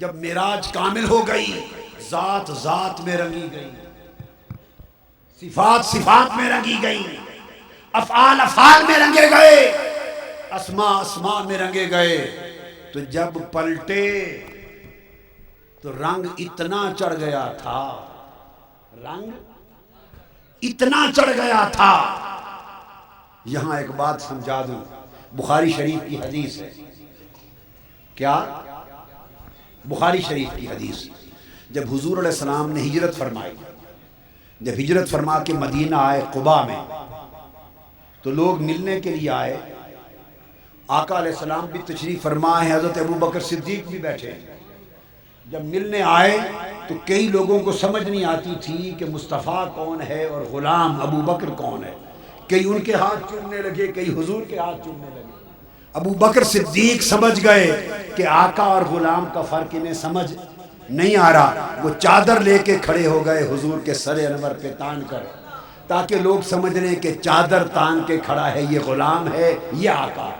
جب معراج کامل ہو گئی، ذات ذات میں رنگی گئی، صفات صفات میں رنگی گئی، افعال افعال میں رنگے گئے، اسماء اسماء میں رنگے گئے. تو جب پلٹے تو رنگ اتنا چڑھ گیا تھا، رنگ اتنا چڑھ گیا تھا. یہاں ایک بات سمجھا دوں، بخاری شریف کی حدیث ہے. کیا؟ بخاری شریف کی حدیث. جب حضور علیہ السلام نے ہجرت فرمائی، جب ہجرت فرما کے مدینہ آئے قباء میں، تو لوگ ملنے کے لیے آئے. آقا علیہ السلام بھی تشریف فرما ہے، حضرت ابوبکر صدیق بھی بیٹھے. جب ملنے آئے تو کئی لوگوں کو سمجھ نہیں آتی تھی کہ مصطفیٰ کون ہے اور غلام ابوبکر کون ہے. کئی ان کے ہاتھ چومنے لگے، کئی حضور کے ہاتھ چومنے لگے. ابوبکر صدیق سمجھ گئے کہ آقا اور غلام کا فرق انہیں سمجھ نہیں آ رہا. وہ چادر لے کے کھڑے ہو گئے حضور کے سر انور پہ تان کر، تاکہ لوگ سمجھ لیں کہ چادر تان کے کھڑا ہے یہ غلام ہے، یہ آقا.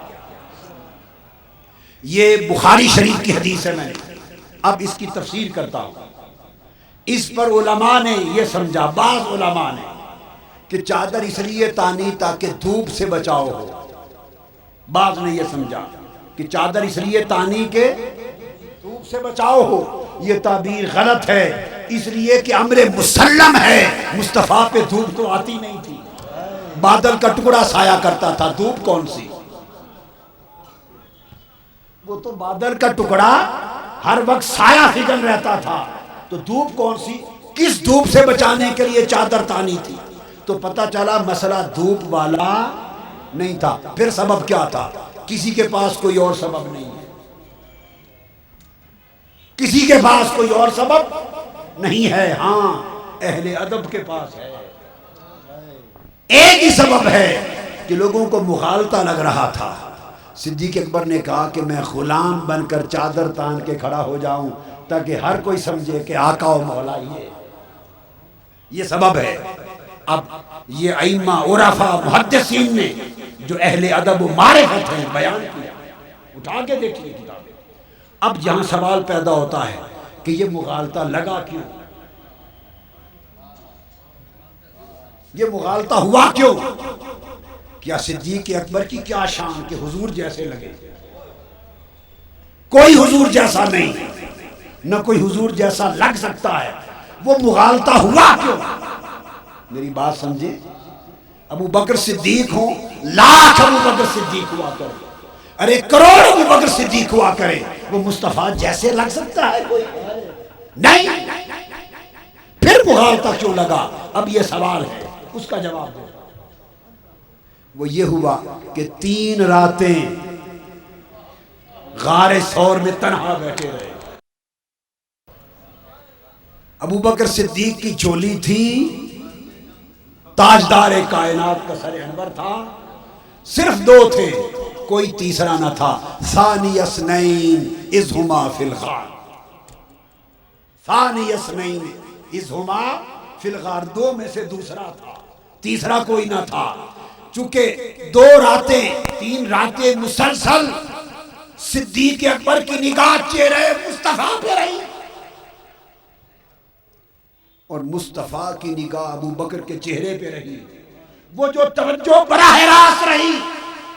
یہ بخاری شریف کی حدیث ہے. میں اب اس کی تفسیر کرتا ہوں. اس پر علماء نے یہ سمجھا، بعض علماء نے، کہ چادر اس لیے تانی تاکہ دھوپ سے بچاؤ ہو. بعض نے یہ سمجھا کہ چادر اس لیے تانی کہ دھوپ سے بچاؤ ہو. یہ تعبیر غلط ہے، اس لیے کہ امر مسلم ہے مصطفیٰ پہ دھوپ تو آتی نہیں تھی. بادل کا ٹکڑا سایہ کرتا تھا، دھوپ کون سی؟ وہ تو بادل کا ٹکڑا ہر وقت سایہ فگن رہتا تھا، تو دھوپ کون سی؟ کس دھوپ سے بچانے کے لیے چادر تانی تھی؟ تو پتہ چلا مسئلہ دھوپ والا نہیں تھا. پھر سبب کیا تھا؟ کسی کے پاس کوئی اور سبب نہیں ہے، کسی کے پاس کوئی اور سبب نہیں ہے. ہاں اہل ادب کے پاس ہے. ایک ہی سبب ہے کہ لوگوں کو مغالطہ لگ رہا تھا. صدیق اکبر نے کہا کہ میں غلام بن کر چادر تان کے کھڑا ہو جاؤں تاکہ ہر کوئی سمجھے کہ آقا و مولا یہ سبب ہے۔ اب یہ ائمہ عرفا محدثین نے جو اہل ادب و معرفت ہیں بیان کیا، اٹھا کے دیکھیے کتابیں۔ اب یہاں سوال پیدا ہوتا ہے کہ یہ مغالطہ لگا کیوں، یہ مغالطہ ہوا کیوں؟ کیا صدیق اکبر کی کیا شان کہ حضور جیسے لگے؟ کوئی حضور جیسا نہیں، نہ کوئی حضور جیسا لگ سکتا ہے۔ وہ مغالطہ ہوا کیوں؟ میری بات سمجھے، ابو بکر صدیق ہوں، لاکھ ابو بکر صدیق ہوا کرے، ارے کروڑ ابو بکر صدیق ہوا کرے، وہ مصطفیٰ جیسے لگ سکتا ہے کوئی؟ نہیں۔ پھر مغالطہ کیوں لگا؟ اب یہ سوال ہے، اس کا جواب دو۔ وہ یہ ہوا کہ 3 راتیں غار ثور میں تنہا بیٹھے رہے۔ ابو بکر صدیق کی جھولی تھی، تاجدار کائنات کا سر انور تھا، صرف 2 تھے، کوئی تیسرا نہ تھا۔ ثانی اثنین اذ ہما فی الغار، ثانی اثنین اذ ہما فی الغار، 2 میں سے دوسرا تھا، تیسرا کوئی نہ تھا۔ چونکہ 2 راتیں 3 راتیں مسلسل صدیق اکبر کی نگاہ چہرے مصطفیٰ پہ رہی، اور مصطفیٰ کی نگاہ ابو بکر کے چہرے پہ رہی۔ وہ جو توجہ براہ راست رہی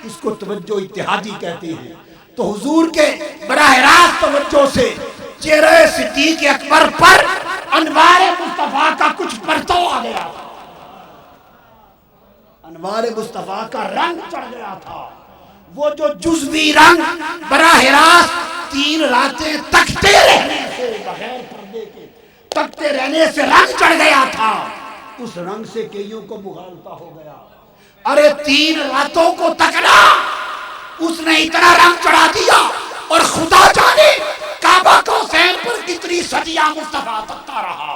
اس کو توجہ اتحادی کہتے ہیں۔ تو حضور کے براہ راست توجہ سے چہرے صدیق اکبر پر انوار مصطفیٰ کا کچھ پرتو آ گیا تھا، انوار مصطفیٰ کا رنگ چڑھ گیا تھا۔ وہ جو جزوی رنگ براہ راست 3 راتیں تکتے رہنے سے، بغیر پردے کے تکتے رہنے سے رنگ چڑھ گیا تھا، اس رنگ سے کئیوں کو مغالطہ ہو گیا۔ ارے 3 راتوں کو تکنا، اس نے اتنا رنگ چڑھا دیا، اور خدا جانے کعبہ کو حسین پر کتنی صدیاں مصطفیٰ تکتا رہا،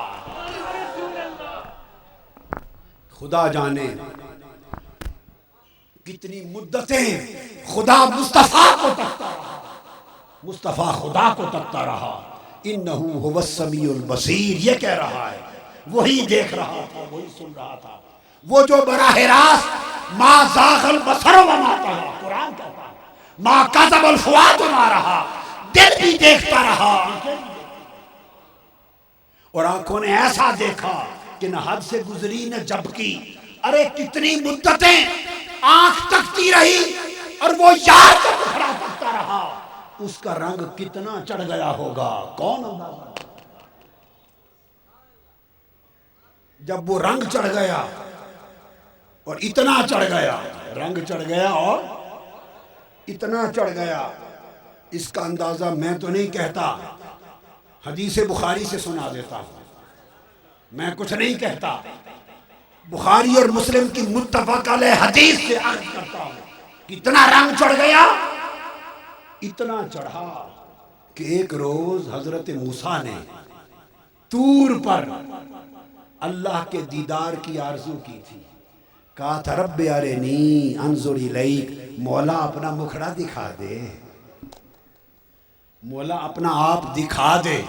خدا جانے کتنی مدتیں خدا مصطفیٰ کو تکتا رہا، مصطفیٰ خدا کو تکتا رہا۔ انہو هو السمیع البصیر، یہ کہہ رہا ہے، وہی دیکھ رہا تھا، وہی سن رہا تھا۔ وہ جو براہ راست ما زاغ البصر وما طغی، قرآن کہتا ہے ما کذب الفؤاد ما رہا، دل بھی دیکھتا رہا، اور آنکھوں نے ایسا دیکھا کہ نہ حد سے گزری نہ جب کی۔ ارے کتنی مدتیں آنکھ تکتی رہی اور وہ یار کا مکھڑا تکتا رہا، اس کا رنگ کتنا چڑھ گیا ہوگا، کون اندازہ؟ جب وہ رنگ چڑھ گیا اور اتنا چڑھ گیا، رنگ چڑھ گیا اور اتنا چڑھ گیا، اس کا اندازہ میں تو نہیں کہتا، حدیث بخاری سے سنا دیتا ہوں، میں کچھ نہیں کہتا، بخاری اور مسلم کی متفق علیہ حدیث سے عرض کرتا ہوں، کتنا رنگ چڑھ گیا، اتنا چڑھا کہ ایک روز حضرت موسیٰ نے طور پر اللہ کے دیدار کی آرزو کی تھی، کہا تھا رب ارنی انظر الیک، مولا اپنا مکھڑا دکھا دے، مولا اپنا آپ دکھا دے۔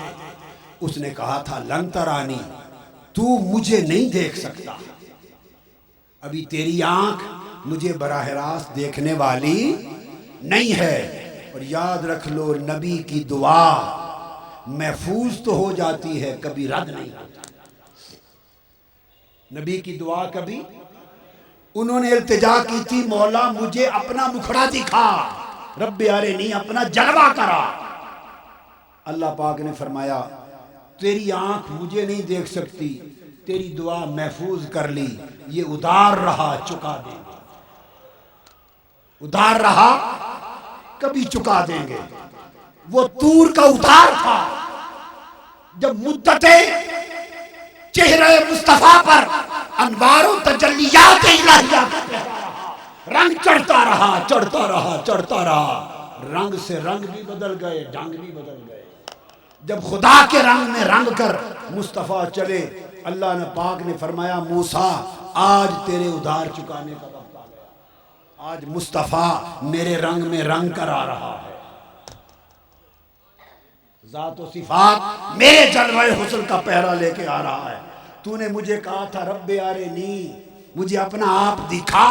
اس نے کہا تھا لن ترانی، تو مجھے نہیں دیکھ سکتا، ابھی تیری آنکھ مجھے براہ راست دیکھنے والی نہیں ہے۔ اور یاد رکھ لو نبی کی دعا محفوظ تو ہو جاتی ہے، کبھی رد نہیں ہوتی، نبی کی دعا کبھی، انہوں نے التجا کی تھی مولا مجھے اپنا مکھڑا دکھا، رب ارنی، اپنا جلوہ کرا۔ اللہ پاک نے فرمایا تیری آنکھ مجھے نہیں دیکھ سکتی، تیری دعا محفوظ کر لی، یہ ادار رہا چکا دیں گے، ادار رہا کبھی چکا دیں گے۔ وہ طور کا ادار تھا، جب مدتیں چہرے مصطفیٰ پر انوار و تجلیات الہیہ کا پہرا رہا، رنگ چڑھتا رہا، چڑھتا رہا، چڑھتا رہا، رنگ سے رنگ بھی بدل گئے، ڈھنگ بھی بدل گئے۔ جب خدا کے رنگ میں رنگ کر مصطفیٰ چلے، اللہ نے پاک نے فرمایا موسیٰ آج تیرے ادھار چکانے کا وقت آ گیا، آج مصطفیٰ میرے رنگ میں رنگ کر آ رہا ہے۔ ذات و صفات میرے جلوہ حسن کا پہرا لے کے آ رہا ہے۔ تو نے مجھے کہا تھا رب ارنی، مجھے اپنا آپ دکھا،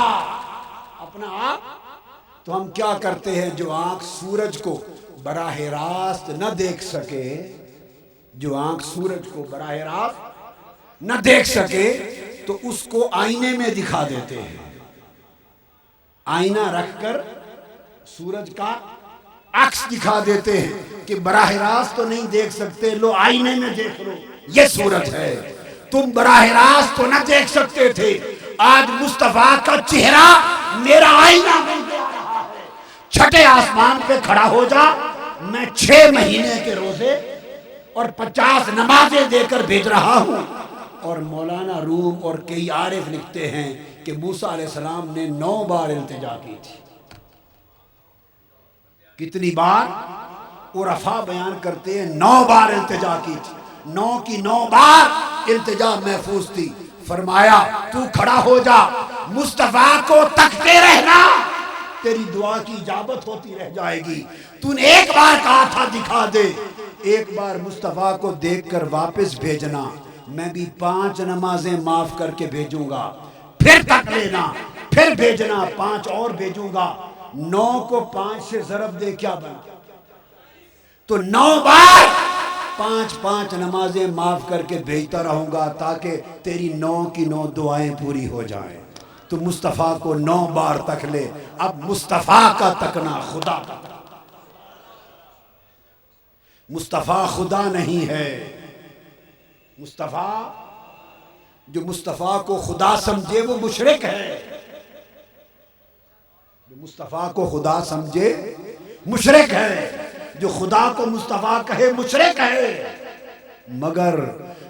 اپنا آپ۔ تو ہم کیا کرتے ہیں، جو آنکھ سورج کو براہ راست نہ دیکھ سکے، جو آنکھ سورج کو براہ راست نہ دیکھ سکے تو اس کو آئینے میں دکھا دیتے ہیں۔ آئینہ رکھ کر سورج کا عکس دکھا دیتے ہیں کہ براہ راست تو نہیں دیکھ سکتے، لو آئینے میں دیکھ لو، یہ سورج ہے۔ تم براہ راست تو نہ دیکھ سکتے تھے، آج مصطفیٰ کا چہرہ میرا آئینہ بن کے آ رہا ہے۔ چھٹے آسمان پہ کھڑا ہو جا، میں 6 مہینے کے روزے اور 50 نمازیں دے کر بھیج رہا ہوں۔ اور مولانا روم اور کئی عارف لکھتے ہیں کہ موسیٰ علیہ السلام نے 9 بار التجا کی تھی۔ کتنی بار؟ عرفاء بیان کرتے ہیں 9 بار التجا کی تھی، 9 کی 9 بار التجا محفوظ تھی۔ فرمایا تو کھڑا ہو جا، مصطفیٰ کو تکتے رہنا، تیری دعا کی اجابت ہوتی رہ جائے گی۔ تو نے ایک بار کہا تھا دکھا دے، ایک بار مصطفیٰ کو دیکھ کر واپس بھیجنا، میں بھی 5 نمازیں معاف کر کے بھیجوں گا، پھر تک لینا، پھر بھیجنا، 5 اور بھیجوں گا۔ 9 کو 5 سے ضرب دے، کیا بن گیا؟ تو 9 بار 5 نمازیں معاف کر کے بھیجتا رہوں گا تاکہ تیری 9 کی 9 دعائیں پوری ہو جائیں۔ تو مصطفیٰ کو 9 بار تک لے۔ اب مصطفیٰ کا تکنا خدا کا تکنا، مصطفیٰ خدا نہیں ہے۔ مصطفیٰ، جو مصطفیٰ کو خدا سمجھے وہ مشرک ہے، جو مصطفیٰ کو خدا سمجھے مشرک ہے، جو خدا کو مصطفیٰ کہے مشرک ہے، مگر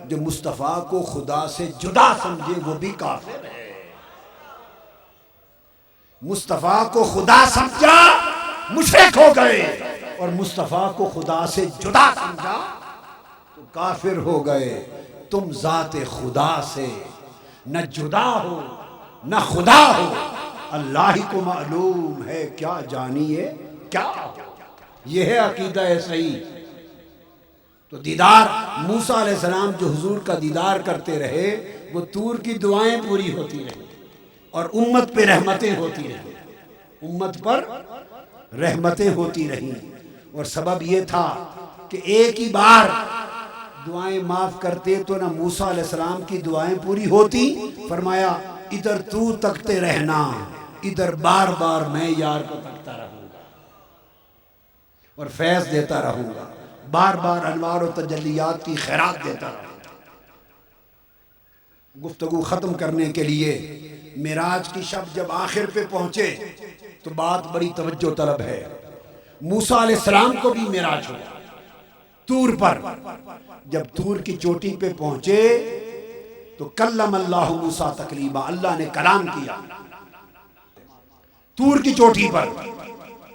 جو مصطفیٰ کو خدا سے جدا سمجھے وہ بھی کافر ہے۔ مصطفیٰ کو خدا سمجھا مشرک ہو گئے، اور مصطفیٰ کو خدا سے جدا سمجھا تو کافر ہو گئے۔ تم ذات خدا سے نہ جدا ہو نہ خدا ہو، اللہ ہی کو معلوم ہے کیا جانیے کیا ہو۔ یہ ہے عقیدہ صحیح۔ تو دیدار موسیٰ علیہ السلام جو حضور کا دیدار کرتے رہے، وہ طور کی دعائیں پوری ہوتی رہیں اور امت پہ رحمتیں ہوتی رہیں، امت پر رحمتیں ہوتی رہیں۔ اور سبب یہ تھا کہ ایک ہی بار دعائیں معاف کرتے تو نہ موسیٰ علیہ السلام کی دعائیں پوری ہوتی، فرمایا ادھر تو تکتے رہنا، ادھر بار بار میں یار کو تکتا رہوں گا اور فیض دیتا رہوں گا، بار بار انوار و تجلیات کی خیرات دیتا رہوں گا۔ گفتگو ختم کرنے کے لیے، معراج کی شب جب آخر پہ پہنچے تو بات بڑی توجہ طلب ہے۔ موسیٰ علیہ السلام کو بھی معراج ہوا طور پر۔ جب طور کی چوٹی پہ پہنچے تو کلم اللہ موسیٰ تکلیما، اللہ نے کلام کیا طور کی چوٹی پر۔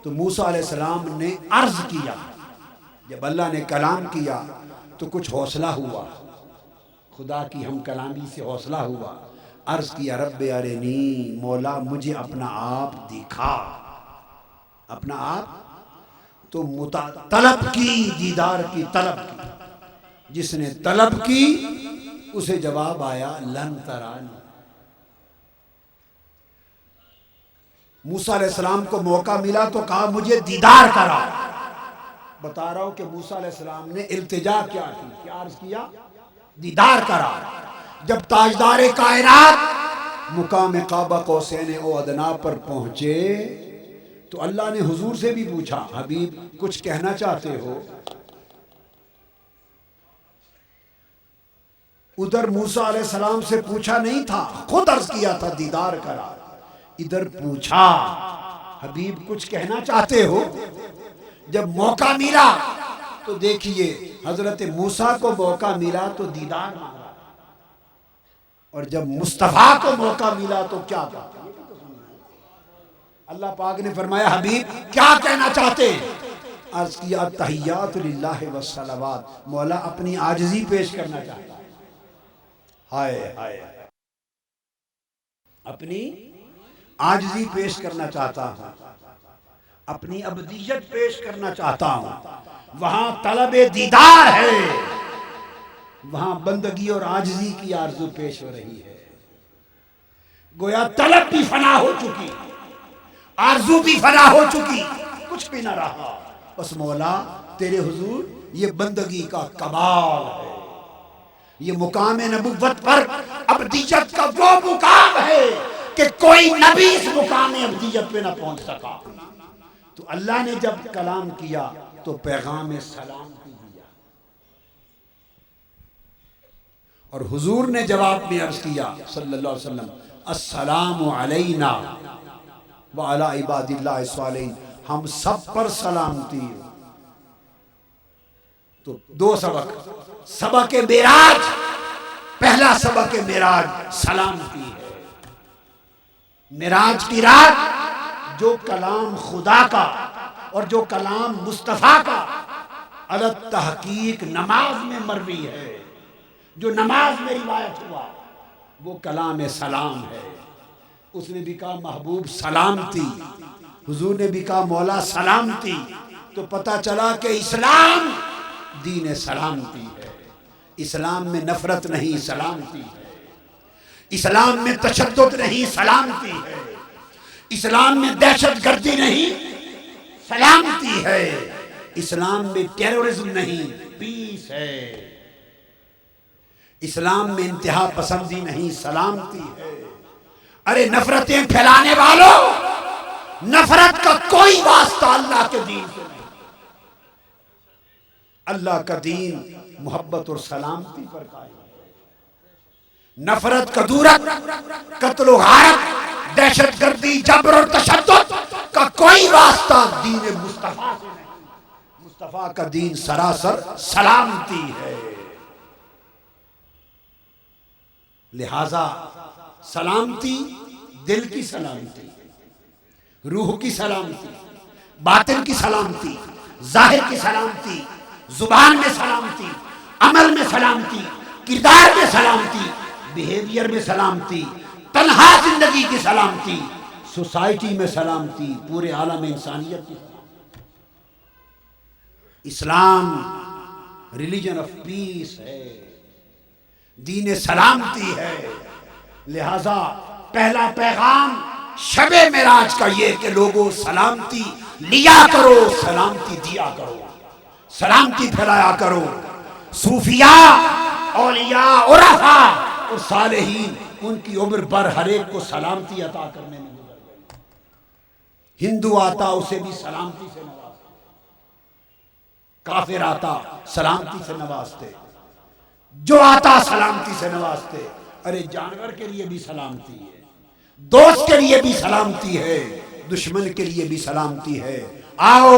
تو موسیٰ علیہ السلام نے عرض کیا، جب اللہ نے کلام کیا تو کچھ حوصلہ ہوا، خدا کی ہم کلامی سے حوصلہ ہوا۔ عرض کیا رب ارنی، مولا مجھے اپنا آپ دکھا، اپنا آپ۔ تو طلب کی، دیدار کی طلب کی، جس نے طلب کی اسے جواب آیا لن ترانی۔ موسیٰ علیہ السلام کو موقع ملا تو کہا مجھے دیدار کرا۔ بتا رہا ہوں کہ موسیٰ علیہ السلام نے التجا کیا کی، کیا عرض کیا؟ دیدار کرا۔ جب تاجدار کائنات مقام قاب قوسین او ادنا پر پہنچے تو اللہ نے حضور سے بھی پوچھا، حبیب کچھ کہنا چاہتے ہو؟ ادھر موسیٰ علیہ السلام سے پوچھا نہیں تھا، خود عرض کیا تھا دیدار کرا۔ ادھر پوچھا حبیب کچھ کہنا چاہتے ہو؟ جب موقع ملا تو دیکھیے حضرت موسیٰ کو موقع ملا تو دیدار مانگا، اور جب مصطفیٰ کو موقع ملا تو کیا کہا؟ اللہ پاک نے فرمایا حبیب کیا کہنا چاہتے ہیں؟ عرض کیا التحیات للہ والصلوات، مولا اپنی عاجزی پیش کرنا چاہتا ہے۔ ہائے ہائے، اپنی عاجزی پیش کرنا چاہتا ہوں۔ اپنی ابدیت پیش کرنا چاہتا ہوں، وہاں طلب دیدار ہے، وہاں بندگی اور عاجزی کی آرزو پیش ہو رہی ہے۔ گویا طلب بھی فنا ہو چکی، آرزو بھی فنا ہو چکی، کچھ بھی نہ رہا، بس مولا تیرے حضور یہ بندگی کا کمال ہے، یہ مقام نبوت پر ابدیت کا وہ مقام ہے کہ کوئی نبی اس مقام ابدیت پہ نہ پہنچ سکا۔ تو اللہ نے جب کلام کیا تو پیغام سلام بھی دیا، اور حضور نے جواب میں عرض کیا صلی اللہ علیہ وسلم السلام علینا وعلی عباد اللہ الصالحین، ہم سب پر سلامتی ہو۔ تو دو سبق، سبق معراج، پہلا سبق معراج سلامتی ہے۔ معراج کی رات جو کلام خدا کا اور جو کلام مصطفیٰ کا علی تحقیق نماز میں مروی ہے، جو نماز میں روایت ہوا، وہ کلام سلام ہے۔ اس نے بھی کہا محبوب سلامتی، حضور نے بھی کہا مولا سلامتی، تو پتہ چلا کہ اسلام دین سلامتی ہے۔ اسلام میں نفرت نہیں، سلامتی ہے۔ اسلام میں تشدد نہیں، سلامتی ہے۔ اسلام میں دہشت گردی نہیں، سلامتی ہے۔ اسلام میں ٹیرورزم نہیں، پیس ہے۔ اسلام میں انتہا پسندی نہیں، سلامتی ہے۔ ارے نفرتیں پھیلانے والوں، نفرت کا کوئی واسطہ اللہ کے دین سے نہیں۔ اللہ کا دین محبت اور سلامتی پر قائم ہے۔ نفرت، کدورت، قتل و غارت، دہشت گردی، جبر اور تشدد کا کوئی واسطہ دین مصطفیٰ سے نہیں۔ مصطفیٰ کا دین سراسر سلامتی ہے۔ لہذا سلامتی، دل کی سلامتی، روح کی سلامتی، باطن کی سلامتی، ظاہر کی سلامتی، زبان میں سلامتی، عمل میں سلامتی، کردار میں سلامتی، بیہیویئر میں سلامتی، تنہا زندگی کی سلامتی، سوسائٹی میں سلامتی، پورے عالم انسانیت کی سلامتی۔ اسلام ریلیجن آف پیس ہے، دین سلامتی ہے۔ لہذا پہلا پیغام شب معراج کا یہ کہ لوگوں سلامتی لیا کرو، سلامتی دیا کرو، سلامتی پھیلایا کرو۔ صوفیاء، اولیاء، عرفاء اور صالحین ان کی عمر بھر ہر ایک کو سلامتی عطا کرنے میں گزر گئی۔ ہندو آتا اسے بھی سلامتی سے نوازتے، کافر آتا سلامتی سے نوازتے، جو آتا سلامتی سے نوازتے۔ ارے جانور کے لیے بھی سلامتی ہے، دوست کے لیے بھی سلامتی ہے، دشمن کے لیے بھی سلامتی ہے۔ آؤ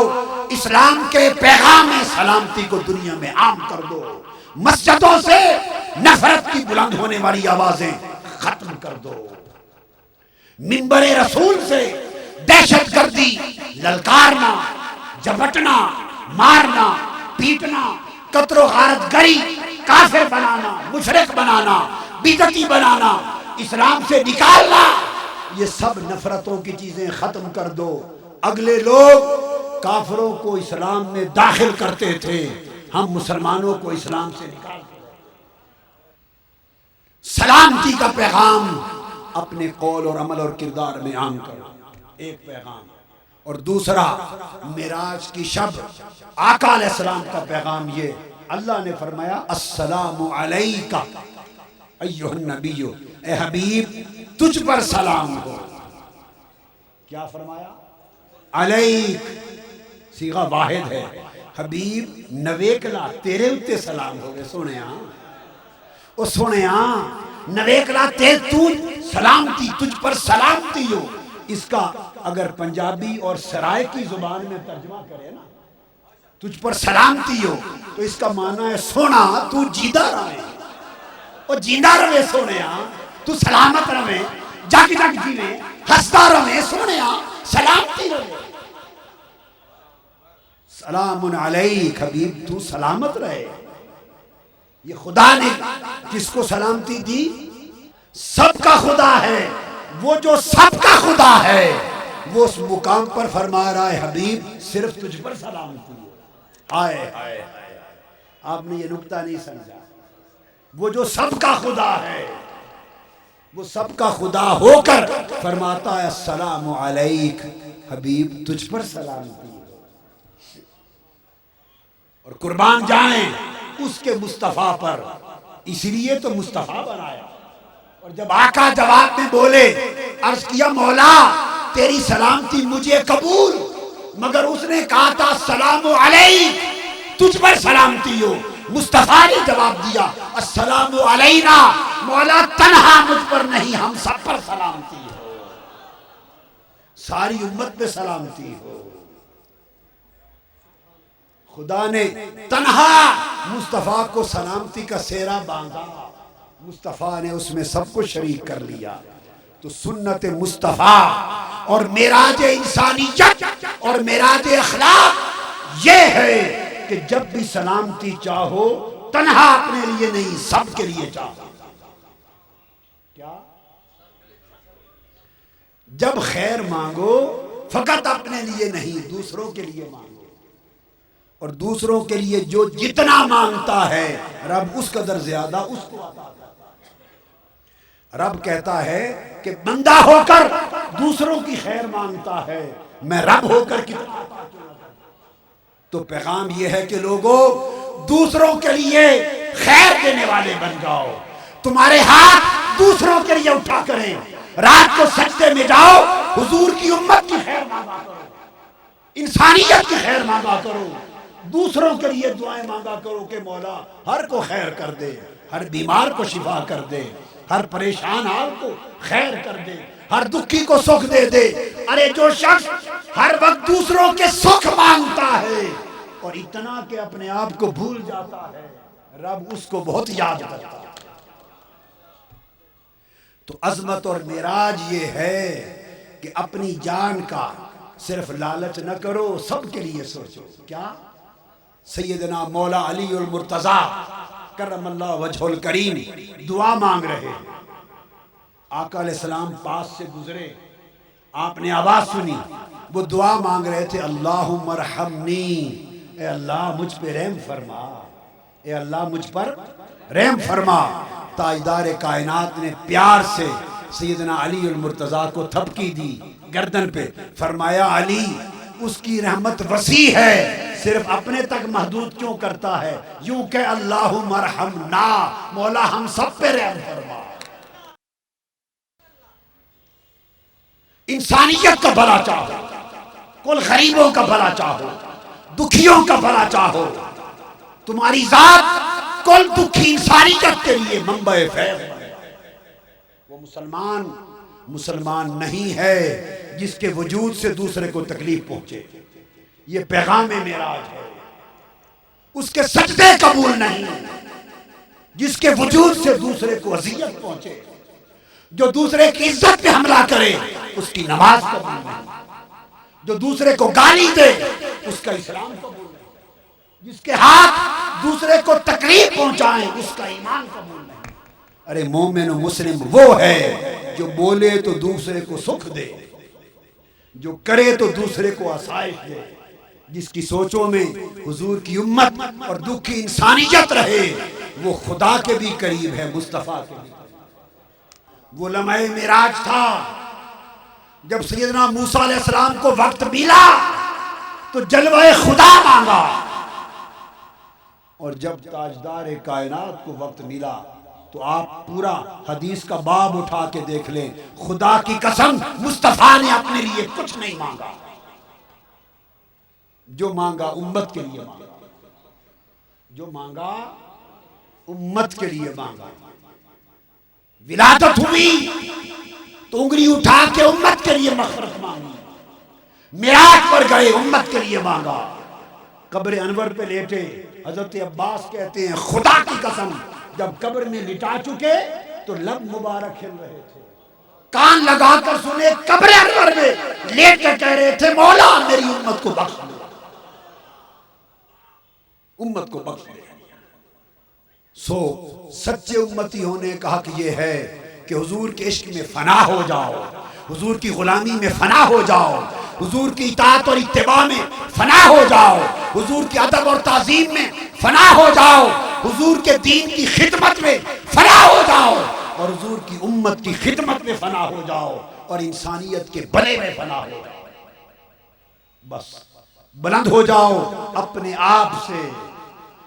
اسلام کے پیغام سلامتی کو دنیا میں عام کر دو۔ مسجدوں سے نفرت کی بلند ہونے والی آوازیں ختم کر دو۔ منبر رسول سے دہشت گردی، للکارنا، جھپٹنا، مارنا، پیٹنا، قتل و غارت گری، کافر بنانا، مشرک بنانا، بدعتی بنانا، اسلام سے نکالنا، یہ سب نفرتوں کی چیزیں ختم کر دو۔ اگلے لوگ کافروں کو اسلام میں داخل کرتے تھے، ہم مسلمانوں کو اسلام سے نکالتے ہیں۔ سلامتی کا پیغام اپنے قول اور عمل اور کردار میں عام کرو، ایک پیغام۔ اور دوسرا معراج کی شب آقا علیہ السلام کا پیغام یہ، اللہ نے فرمایا السلام علیکہ ایھا النبی، اے حبیب تجھ پر سلام ہو۔ کیا فرمایا؟ علیک، صیغہ واحد ہے۔ حبیب نویکلا تیرے اتے سلام ہو گئے۔ سونے ہاں، او سونے ہاں، نویکلا تو سلامتی، تجھ پر سلامتی ہو۔ اس کا اگر پنجابی اور سرائے کی زبان میں ترجمہ کرے نا، تجھ پر سلامتی ہو، تو اس کا معنی ہے سونا تو جیندہ رہے، اور جیندہ رہے سونے ہاں، تو سلامت رہے، جگ جگ جیوے، ہستا رہے سونے ہاں، سلامتی رہے۔ سلام علیک حبیب، تو سلامت رہے۔ یہ خدا نے کس کو سلامتی دی؟ سب کا خدا ہے، وہ جو سب کا خدا ہے، وہ اس مقام پر فرما رہا ہے حبیب صرف تجھ پر سلامتی ہو. ہائے ہائے ہائے، آپ نے یہ نکتہ نہیں سمجھا. وہ جو سب کا خدا ہے، وہ سب کا خدا ہو کر فرماتا ہے السلام علیک حبیب تجھ پر سلامتی ہو. اور قربان جائیں اس کے مصطفیٰ پر، اس لیے تو مصطفیٰ بنایا. اور جب آقا جواب میں بولے، عرض کیا مولا تیری سلامتی مجھے قبول، مگر اس نے کہا تھا السلام علیک تجھ پر سلامتی ہو. مصطفیٰ نے جواب دیا السلام علینا، مولا تنہا مجھ پر نہیں ہم سب پر سلامتی ہو، ساری امت پہ سلامتی ہو. خدا نے تنہا مصطفیٰ کو سلامتی کا سیرا باندھا، مصطفیٰ نے اس میں سب کو شریک کر لیا. تو سنت مصطفیٰ اور معراج انسانیت اور معراج اخلاق یہ ہے کہ جب بھی سلامتی چاہو تنہا اپنے لیے نہیں سب کے لیے چاہو. کیا؟ جب خیر مانگو فقط اپنے لیے نہیں دوسروں کے لیے مانگو، اور دوسروں کے لیے جو جتنا مانگتا ہے رب اس قدر زیادہ اس کو عطا کرتا ہے. رب کہتا ہے کہ بندہ ہو کر دوسروں کی خیر مانگتا ہے، میں رب ہو کر کتنا عطا کروں. تو پیغام یہ ہے کہ لوگوں دوسروں کے لیے خیر دینے والے بن جاؤ. تمہارے ہاتھ دوسروں کے لیے اٹھا کریں، رات کو سجدے میں جاؤ حضور کی امت کی خیر مانگا کرو، انسانیت کی خیر مانگا کرو، دوسروں کے لیے دعائیں مانگا کرو کہ مولا ہر کو خیر کر دے، ہر بیمار کو شفا کر دے، ہر پریشان حال کو خیر کر دے، ہر دکھی کو سکھ دے دے. ارے جو شخص ہر وقت دوسروں کے سکھ مانگتا ہے اور اتنا کہ اپنے آپ کو بھول جاتا ہے، رب اس کو بہت یاد کرتا ہے. تو عظمت اور معراج یہ ہے کہ اپنی جان کا صرف لالچ نہ کرو، سب کے لیے سوچو. کیا؟ سیدنا مولا علی المرتضیٰ کرم اللہ وجہ الکریم دعا مانگ رہے. آقا علیہ السلام پاس سے گزرے، آپ نے آواز سنی، وہ دعا مانگ رہے تھے اللہم ارحمنی، اے اللہ مجھ پہ رحم فرما، اے اللہ مجھ پر رحم فرما. تاجدار کائنات نے پیار سے سیدنا علی المرتضیٰ کو تھپکی دی گردن پہ، فرمایا علی اس کی رحمت وسیع ہے، صرف اپنے تک محدود کیوں کرتا ہے؟ یوں کہ اللہم ارحمنا، مولا ہم سب پہ رحم فرما. انسانیت کا بھلا چاہو، کل غریبوں کا بھلا چاہو، دکھیوں کا بھلا چاہو. تمہاری ذات کل دکھی انسانیت کے لیے منبع فیض ہے. وہ مسلمان نہیں ہے جس کے وجود سے دوسرے کو تکلیف پہنچے. یہ پیغام معراج ہے. اس کے سجدے قبول نہیں جس کے وجود سے دوسرے کو اذیت پہنچے. جو دوسرے کی عزت پہ حملہ کرے اس کی نماز قبول نہیں. جو دوسرے کو گالی دے اس کا اسلام قبول نہیں. جس کے ہاتھ دوسرے کو تکلیف پہنچائیں اس کا ایمان قبول نہیں. ارے مومن و مسلم وہ ہے جو بولے تو دوسرے کو سکھ دے، جو کرے تو دوسرے کو آسائش دے، جس کی سوچوں میں حضور کی امت اور دکھی انسانیت رہے، وہ خدا کے بھی قریب ہے، مصطفیٰ کے بھی. وہ لمحہ معراج تھا جب سیدنا موسیٰ علیہ السلام کو وقت ملا تو جلوہ خدا مانگا، اور جب تاجدار کائنات کو وقت ملا تو آپ پورا حدیث کا باب اٹھا کے دیکھ لیں، خدا کی قسم مصطفیٰ نے اپنے لیے کچھ نہیں مانگا. جو مانگا امت کے لیے مانگا، جو مانگا امت کے لیے مانگا. ولادت ہوئی تو انگلی اٹھا کے امت کے لیے مغفرت مانگی. معراج پر گئے امت کے لیے مانگا. قبر انور پہ لیٹے حضرت عباس کہتے ہیں خدا کی قسم جب قبر میں لٹا چکے تو لب مبارک ہل رہے تھے، کان لگا کر سنے قبر انور میں لیٹ کے کہہ رہے تھے مولا میری امت کو بخش دے، امت کو بخش دے. سو سچے امتی ہونے کا حق یہ ہے کہ حضور کے عشق میں فنا ہو جاؤ، حضور کی غلامی میں فنا ہو جاؤ، حضور کی اطاعت اور اتباع میں فنا ہو جاؤ، حضور کی ادب اور تعظیم میں فنا ہو جاؤ، حضور کے دین کی خدمت میں فنا ہو جاؤ، اور حضور کی امت کی خدمت میں فنا ہو جاؤ، اور انسانیت کے بھلے میں فنا ہو جاؤ۔ بس بلند ہو جاؤ اپنے آپ سے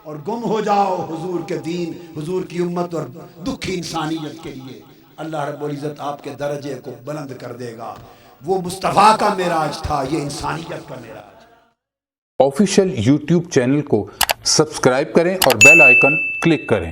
اور گم ہو جاؤ حضور کے دین، حضور کی امت اور دکھی انسانیت کے لیے۔ اللہ رب العزت آپ کے درجے کو بلند کر دے گا۔ وہ مصطفیٰ کا معراج تھا، یہ انسانیت کا معراج۔ آفیشیل یوٹیوب چینل کو سبسکرائب کریں اور بیل آئیکن کلک کریں۔